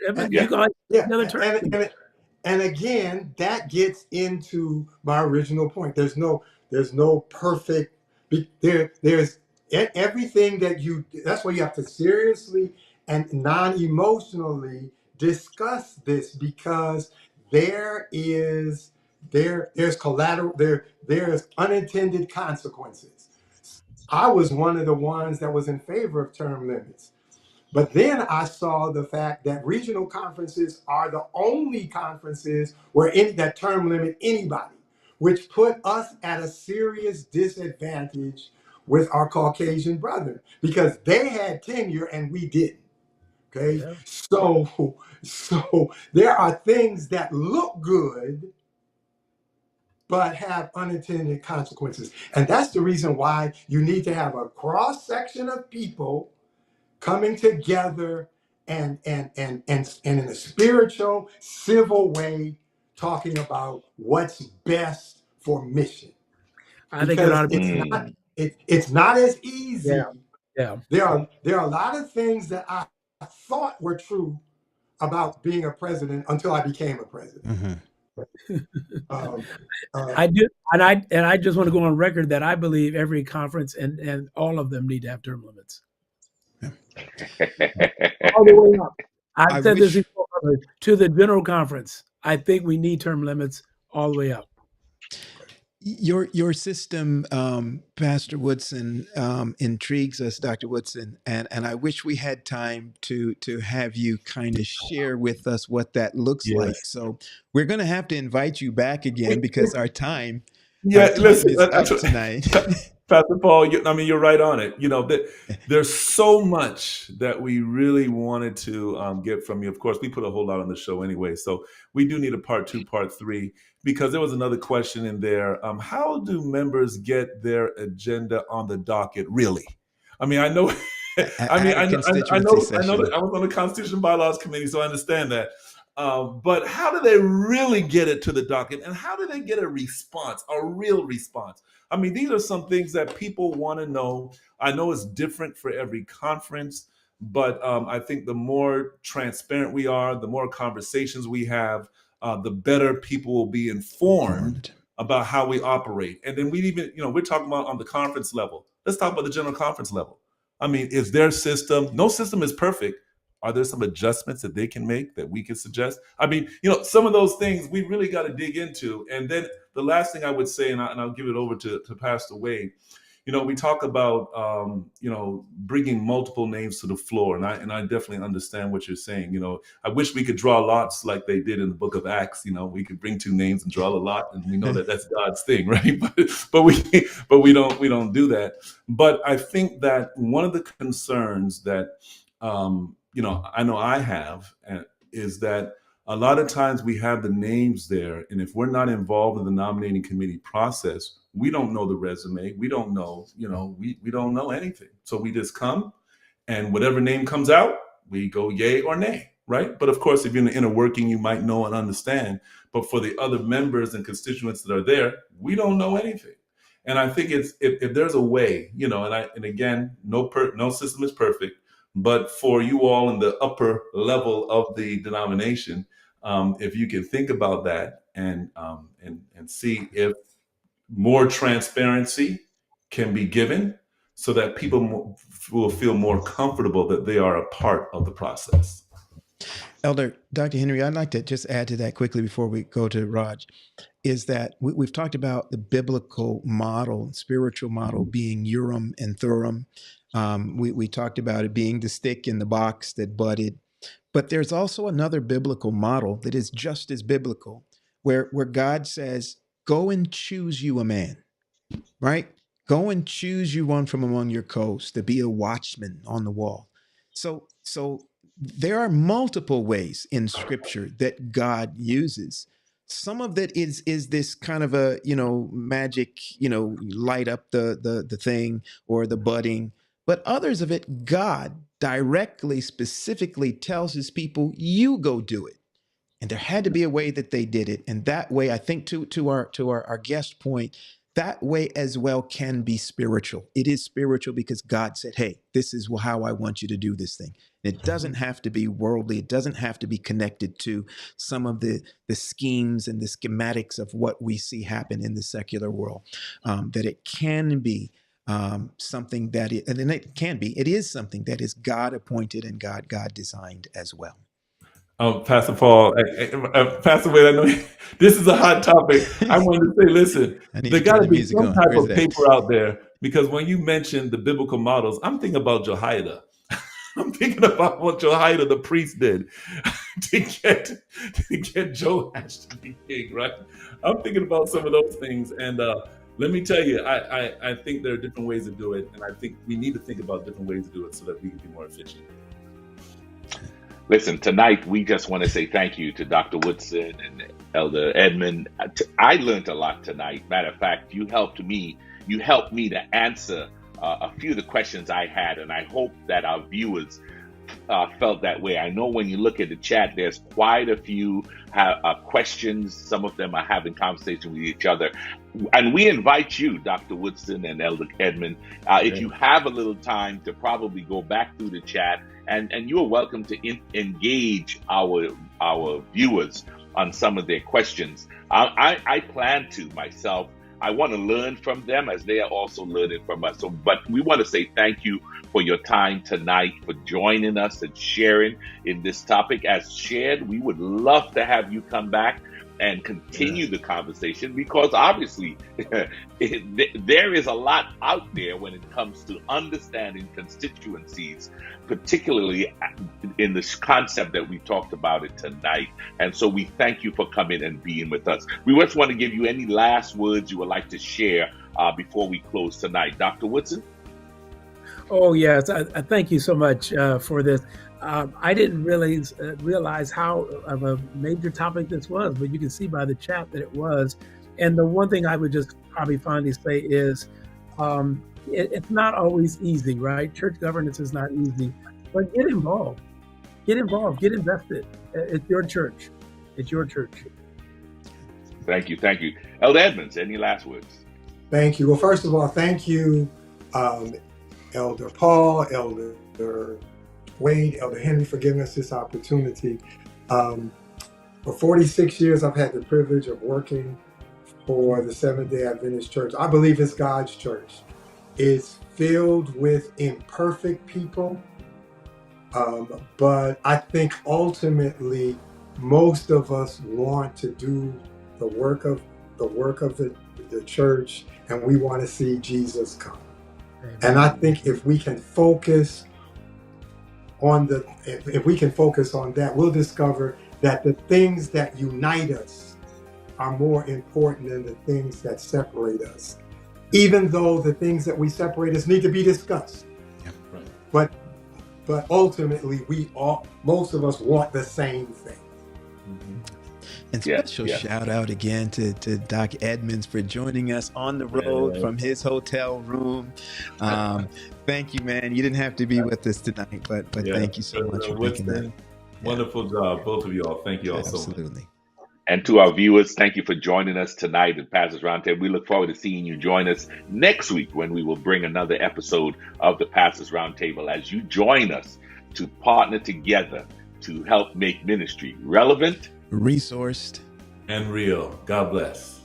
Edmond, Yeah. you got another term. And again, that gets into my original point. There's no perfect. There's everything that's why you have to seriously and non-emotionally discuss this, because there's collateral, there's unintended consequences. I was one of the ones that was in favor of term limits. But then I saw the fact that regional conferences are the only conferences that term limit anybody, which put us at a serious disadvantage with our Caucasian brethren because they had tenure and we didn't. Okay, yeah. So there are things that look good but have unintended consequences, and that's the reason why you need to have a cross section of people coming together and in a spiritual, civil way, talking about what's best for mission. I think it's not as easy. Yeah. There are a lot of things that I thought were true about being a president until I became a president. Mm-hmm. I do, and I just want to go on record that I believe every conference and all of them need to have term limits. All the way up. I've said this before to the general conference. I think we need term limits all the way up. Your system, Pastor Woodson, intrigues us, Dr. Woodson, and I wish we had time to have you kind of share with us what that looks like. So we're going to have to invite you back again because our time is up tonight. Pastor Paul, you're right on it. There's so much that we really wanted to get from you. Of course, we put a whole lot on the show anyway, so we do need a part 2, part 3, because there was another question in there. How do members get their agenda on the docket? Really? I mean, I know. I know that I was on the Constitution Bylaws Committee, so I understand that. But how do they really get it to the docket, and how do they get a response, a real response? I mean, these are some things that people want to know. I know it's different for every conference, but I think the more transparent we are, the more conversations we have, the better people will be informed about how we operate. And then we're talking about on the conference level. Let's talk about the general conference level. I mean, is their system, no system is perfect. Are there some adjustments that they can make that we can suggest? I mean, some of those things we really got to dig into. And then the last thing I would say, and I'll give it over to Pastor Wade, we talk about, bringing multiple names to the floor. And I definitely understand what you're saying. I wish we could draw lots like they did in the book of Acts. We could bring 2 names and draw a lot. And we know that that's God's thing, right? But we don't do that. But I think that one of the concerns that, I know I have, is that a lot of times we have the names there, and if we're not involved in the nominating committee process, we don't know the resume. We don't know, we don't know anything. So we just come, and whatever name comes out, we go yay or nay, right? But of course, if you're in the inner working, you might know and understand. But for the other members and constituents that are there, we don't know anything. And I think it's if there's a way, and again, no system is perfect, but for you all in the upper level of the denomination, if you can think about that and see if more transparency can be given so that people will feel more comfortable that they are a part of the process. Elder Dr. Henry, I'd like to just add to that quickly before we go to Raj, is that we've talked about the biblical model, spiritual model being Urim and Thummim. We talked about it being the stick in the box that budded. But there's also another biblical model that is just as biblical, where God says, go and choose you a man, right? Go and choose you one from among your coasts to be a watchman on the wall. So there are multiple ways in Scripture that God uses. Some of that is this kind of a, magic, light up the thing or the budding. But others of it, God directly, specifically tells his people, you go do it. And there had to be a way that they did it. And that way, I think to our guest point, that way as well can be spiritual. It is spiritual because God said, hey, this is how I want you to do this thing. And it doesn't have to be worldly. It doesn't have to be connected to some of the schemes and the schematics of what we see happen in the secular world. That it can be something that it is something that is God appointed and God designed as well. Pastor Paul, Pastor Wade, I know this is a hot topic. I wanted to say, listen, there got to be some type of paper out there, because when you mentioned the biblical models, I'm thinking about Jehoiada. I'm thinking about what Jehoiada, the priest, did to get Joash to be king, right? I'm thinking about some of those things. And let me tell you, I think there are different ways to do it. And I think we need to think about different ways to do it so that we can be more efficient. Listen, tonight we just want to say thank you to Dr. Woodson and Elder Edmond. I learned a lot tonight. Matter of fact, you helped me to answer a few of the questions I had, and I hope that our viewers felt that way. I know when you look at the chat, there's quite a few questions. Some of them are having conversation with each other. And we invite you, Dr. Woodson and Elder Edmond, if you have a little time to probably go back through the chat, and you are welcome to engage our viewers on some of their questions. I plan to myself. I want to learn from them as they are also learning from us. But we want to say thank you for your time tonight, for joining us and sharing in this topic. As shared, we would love to have you come back and continue the conversation, because obviously there is a lot out there when it comes to understanding constituencies, particularly in this concept that we talked about it tonight. And so we thank you for coming and being with us. We just want to give you any last words you would like to share before we close tonight. Dr. Woodson? Oh, yes. I thank you so much for this. I didn't really realize how of a major topic this was, but you can see by the chat that it was. And the one thing I would just probably finally say is it's not always easy, right? Church governance is not easy, but get involved. Get involved. Get invested. It's your church. It's your church. Thank you. Thank you. Elder Edmonds, any last words? Thank you. Well, first of all, thank you, Elder Paul, Elder Wade, Elder Henry, for giving us this opportunity. For 46 years, I've had the privilege of working for the Seventh-day Adventist Church. I believe it's God's church. It's filled with imperfect people, but I think ultimately most of us want to do the work of the church, and we want to see Jesus come. Amen. And I think if we can focus on that, we'll discover that the things that unite us are more important than the things that separate us, even though the things that we separate us need to be discussed. Yeah, right. But ultimately, most of us want the same thing. Mm-hmm. And special shout out again to Doc Edmonds for joining us on the road from his hotel room. Thank you, man. You didn't have to be with us tonight, but thank you so much for making that. Wonderful job, both of you all. Thank you all so much. Absolutely. And to our viewers, thank you for joining us tonight at Pastors Roundtable. We look forward to seeing you join us next week when we will bring another episode of the Pastors Roundtable as you join us to partner together to help make ministry relevant, resourced, and real. God bless.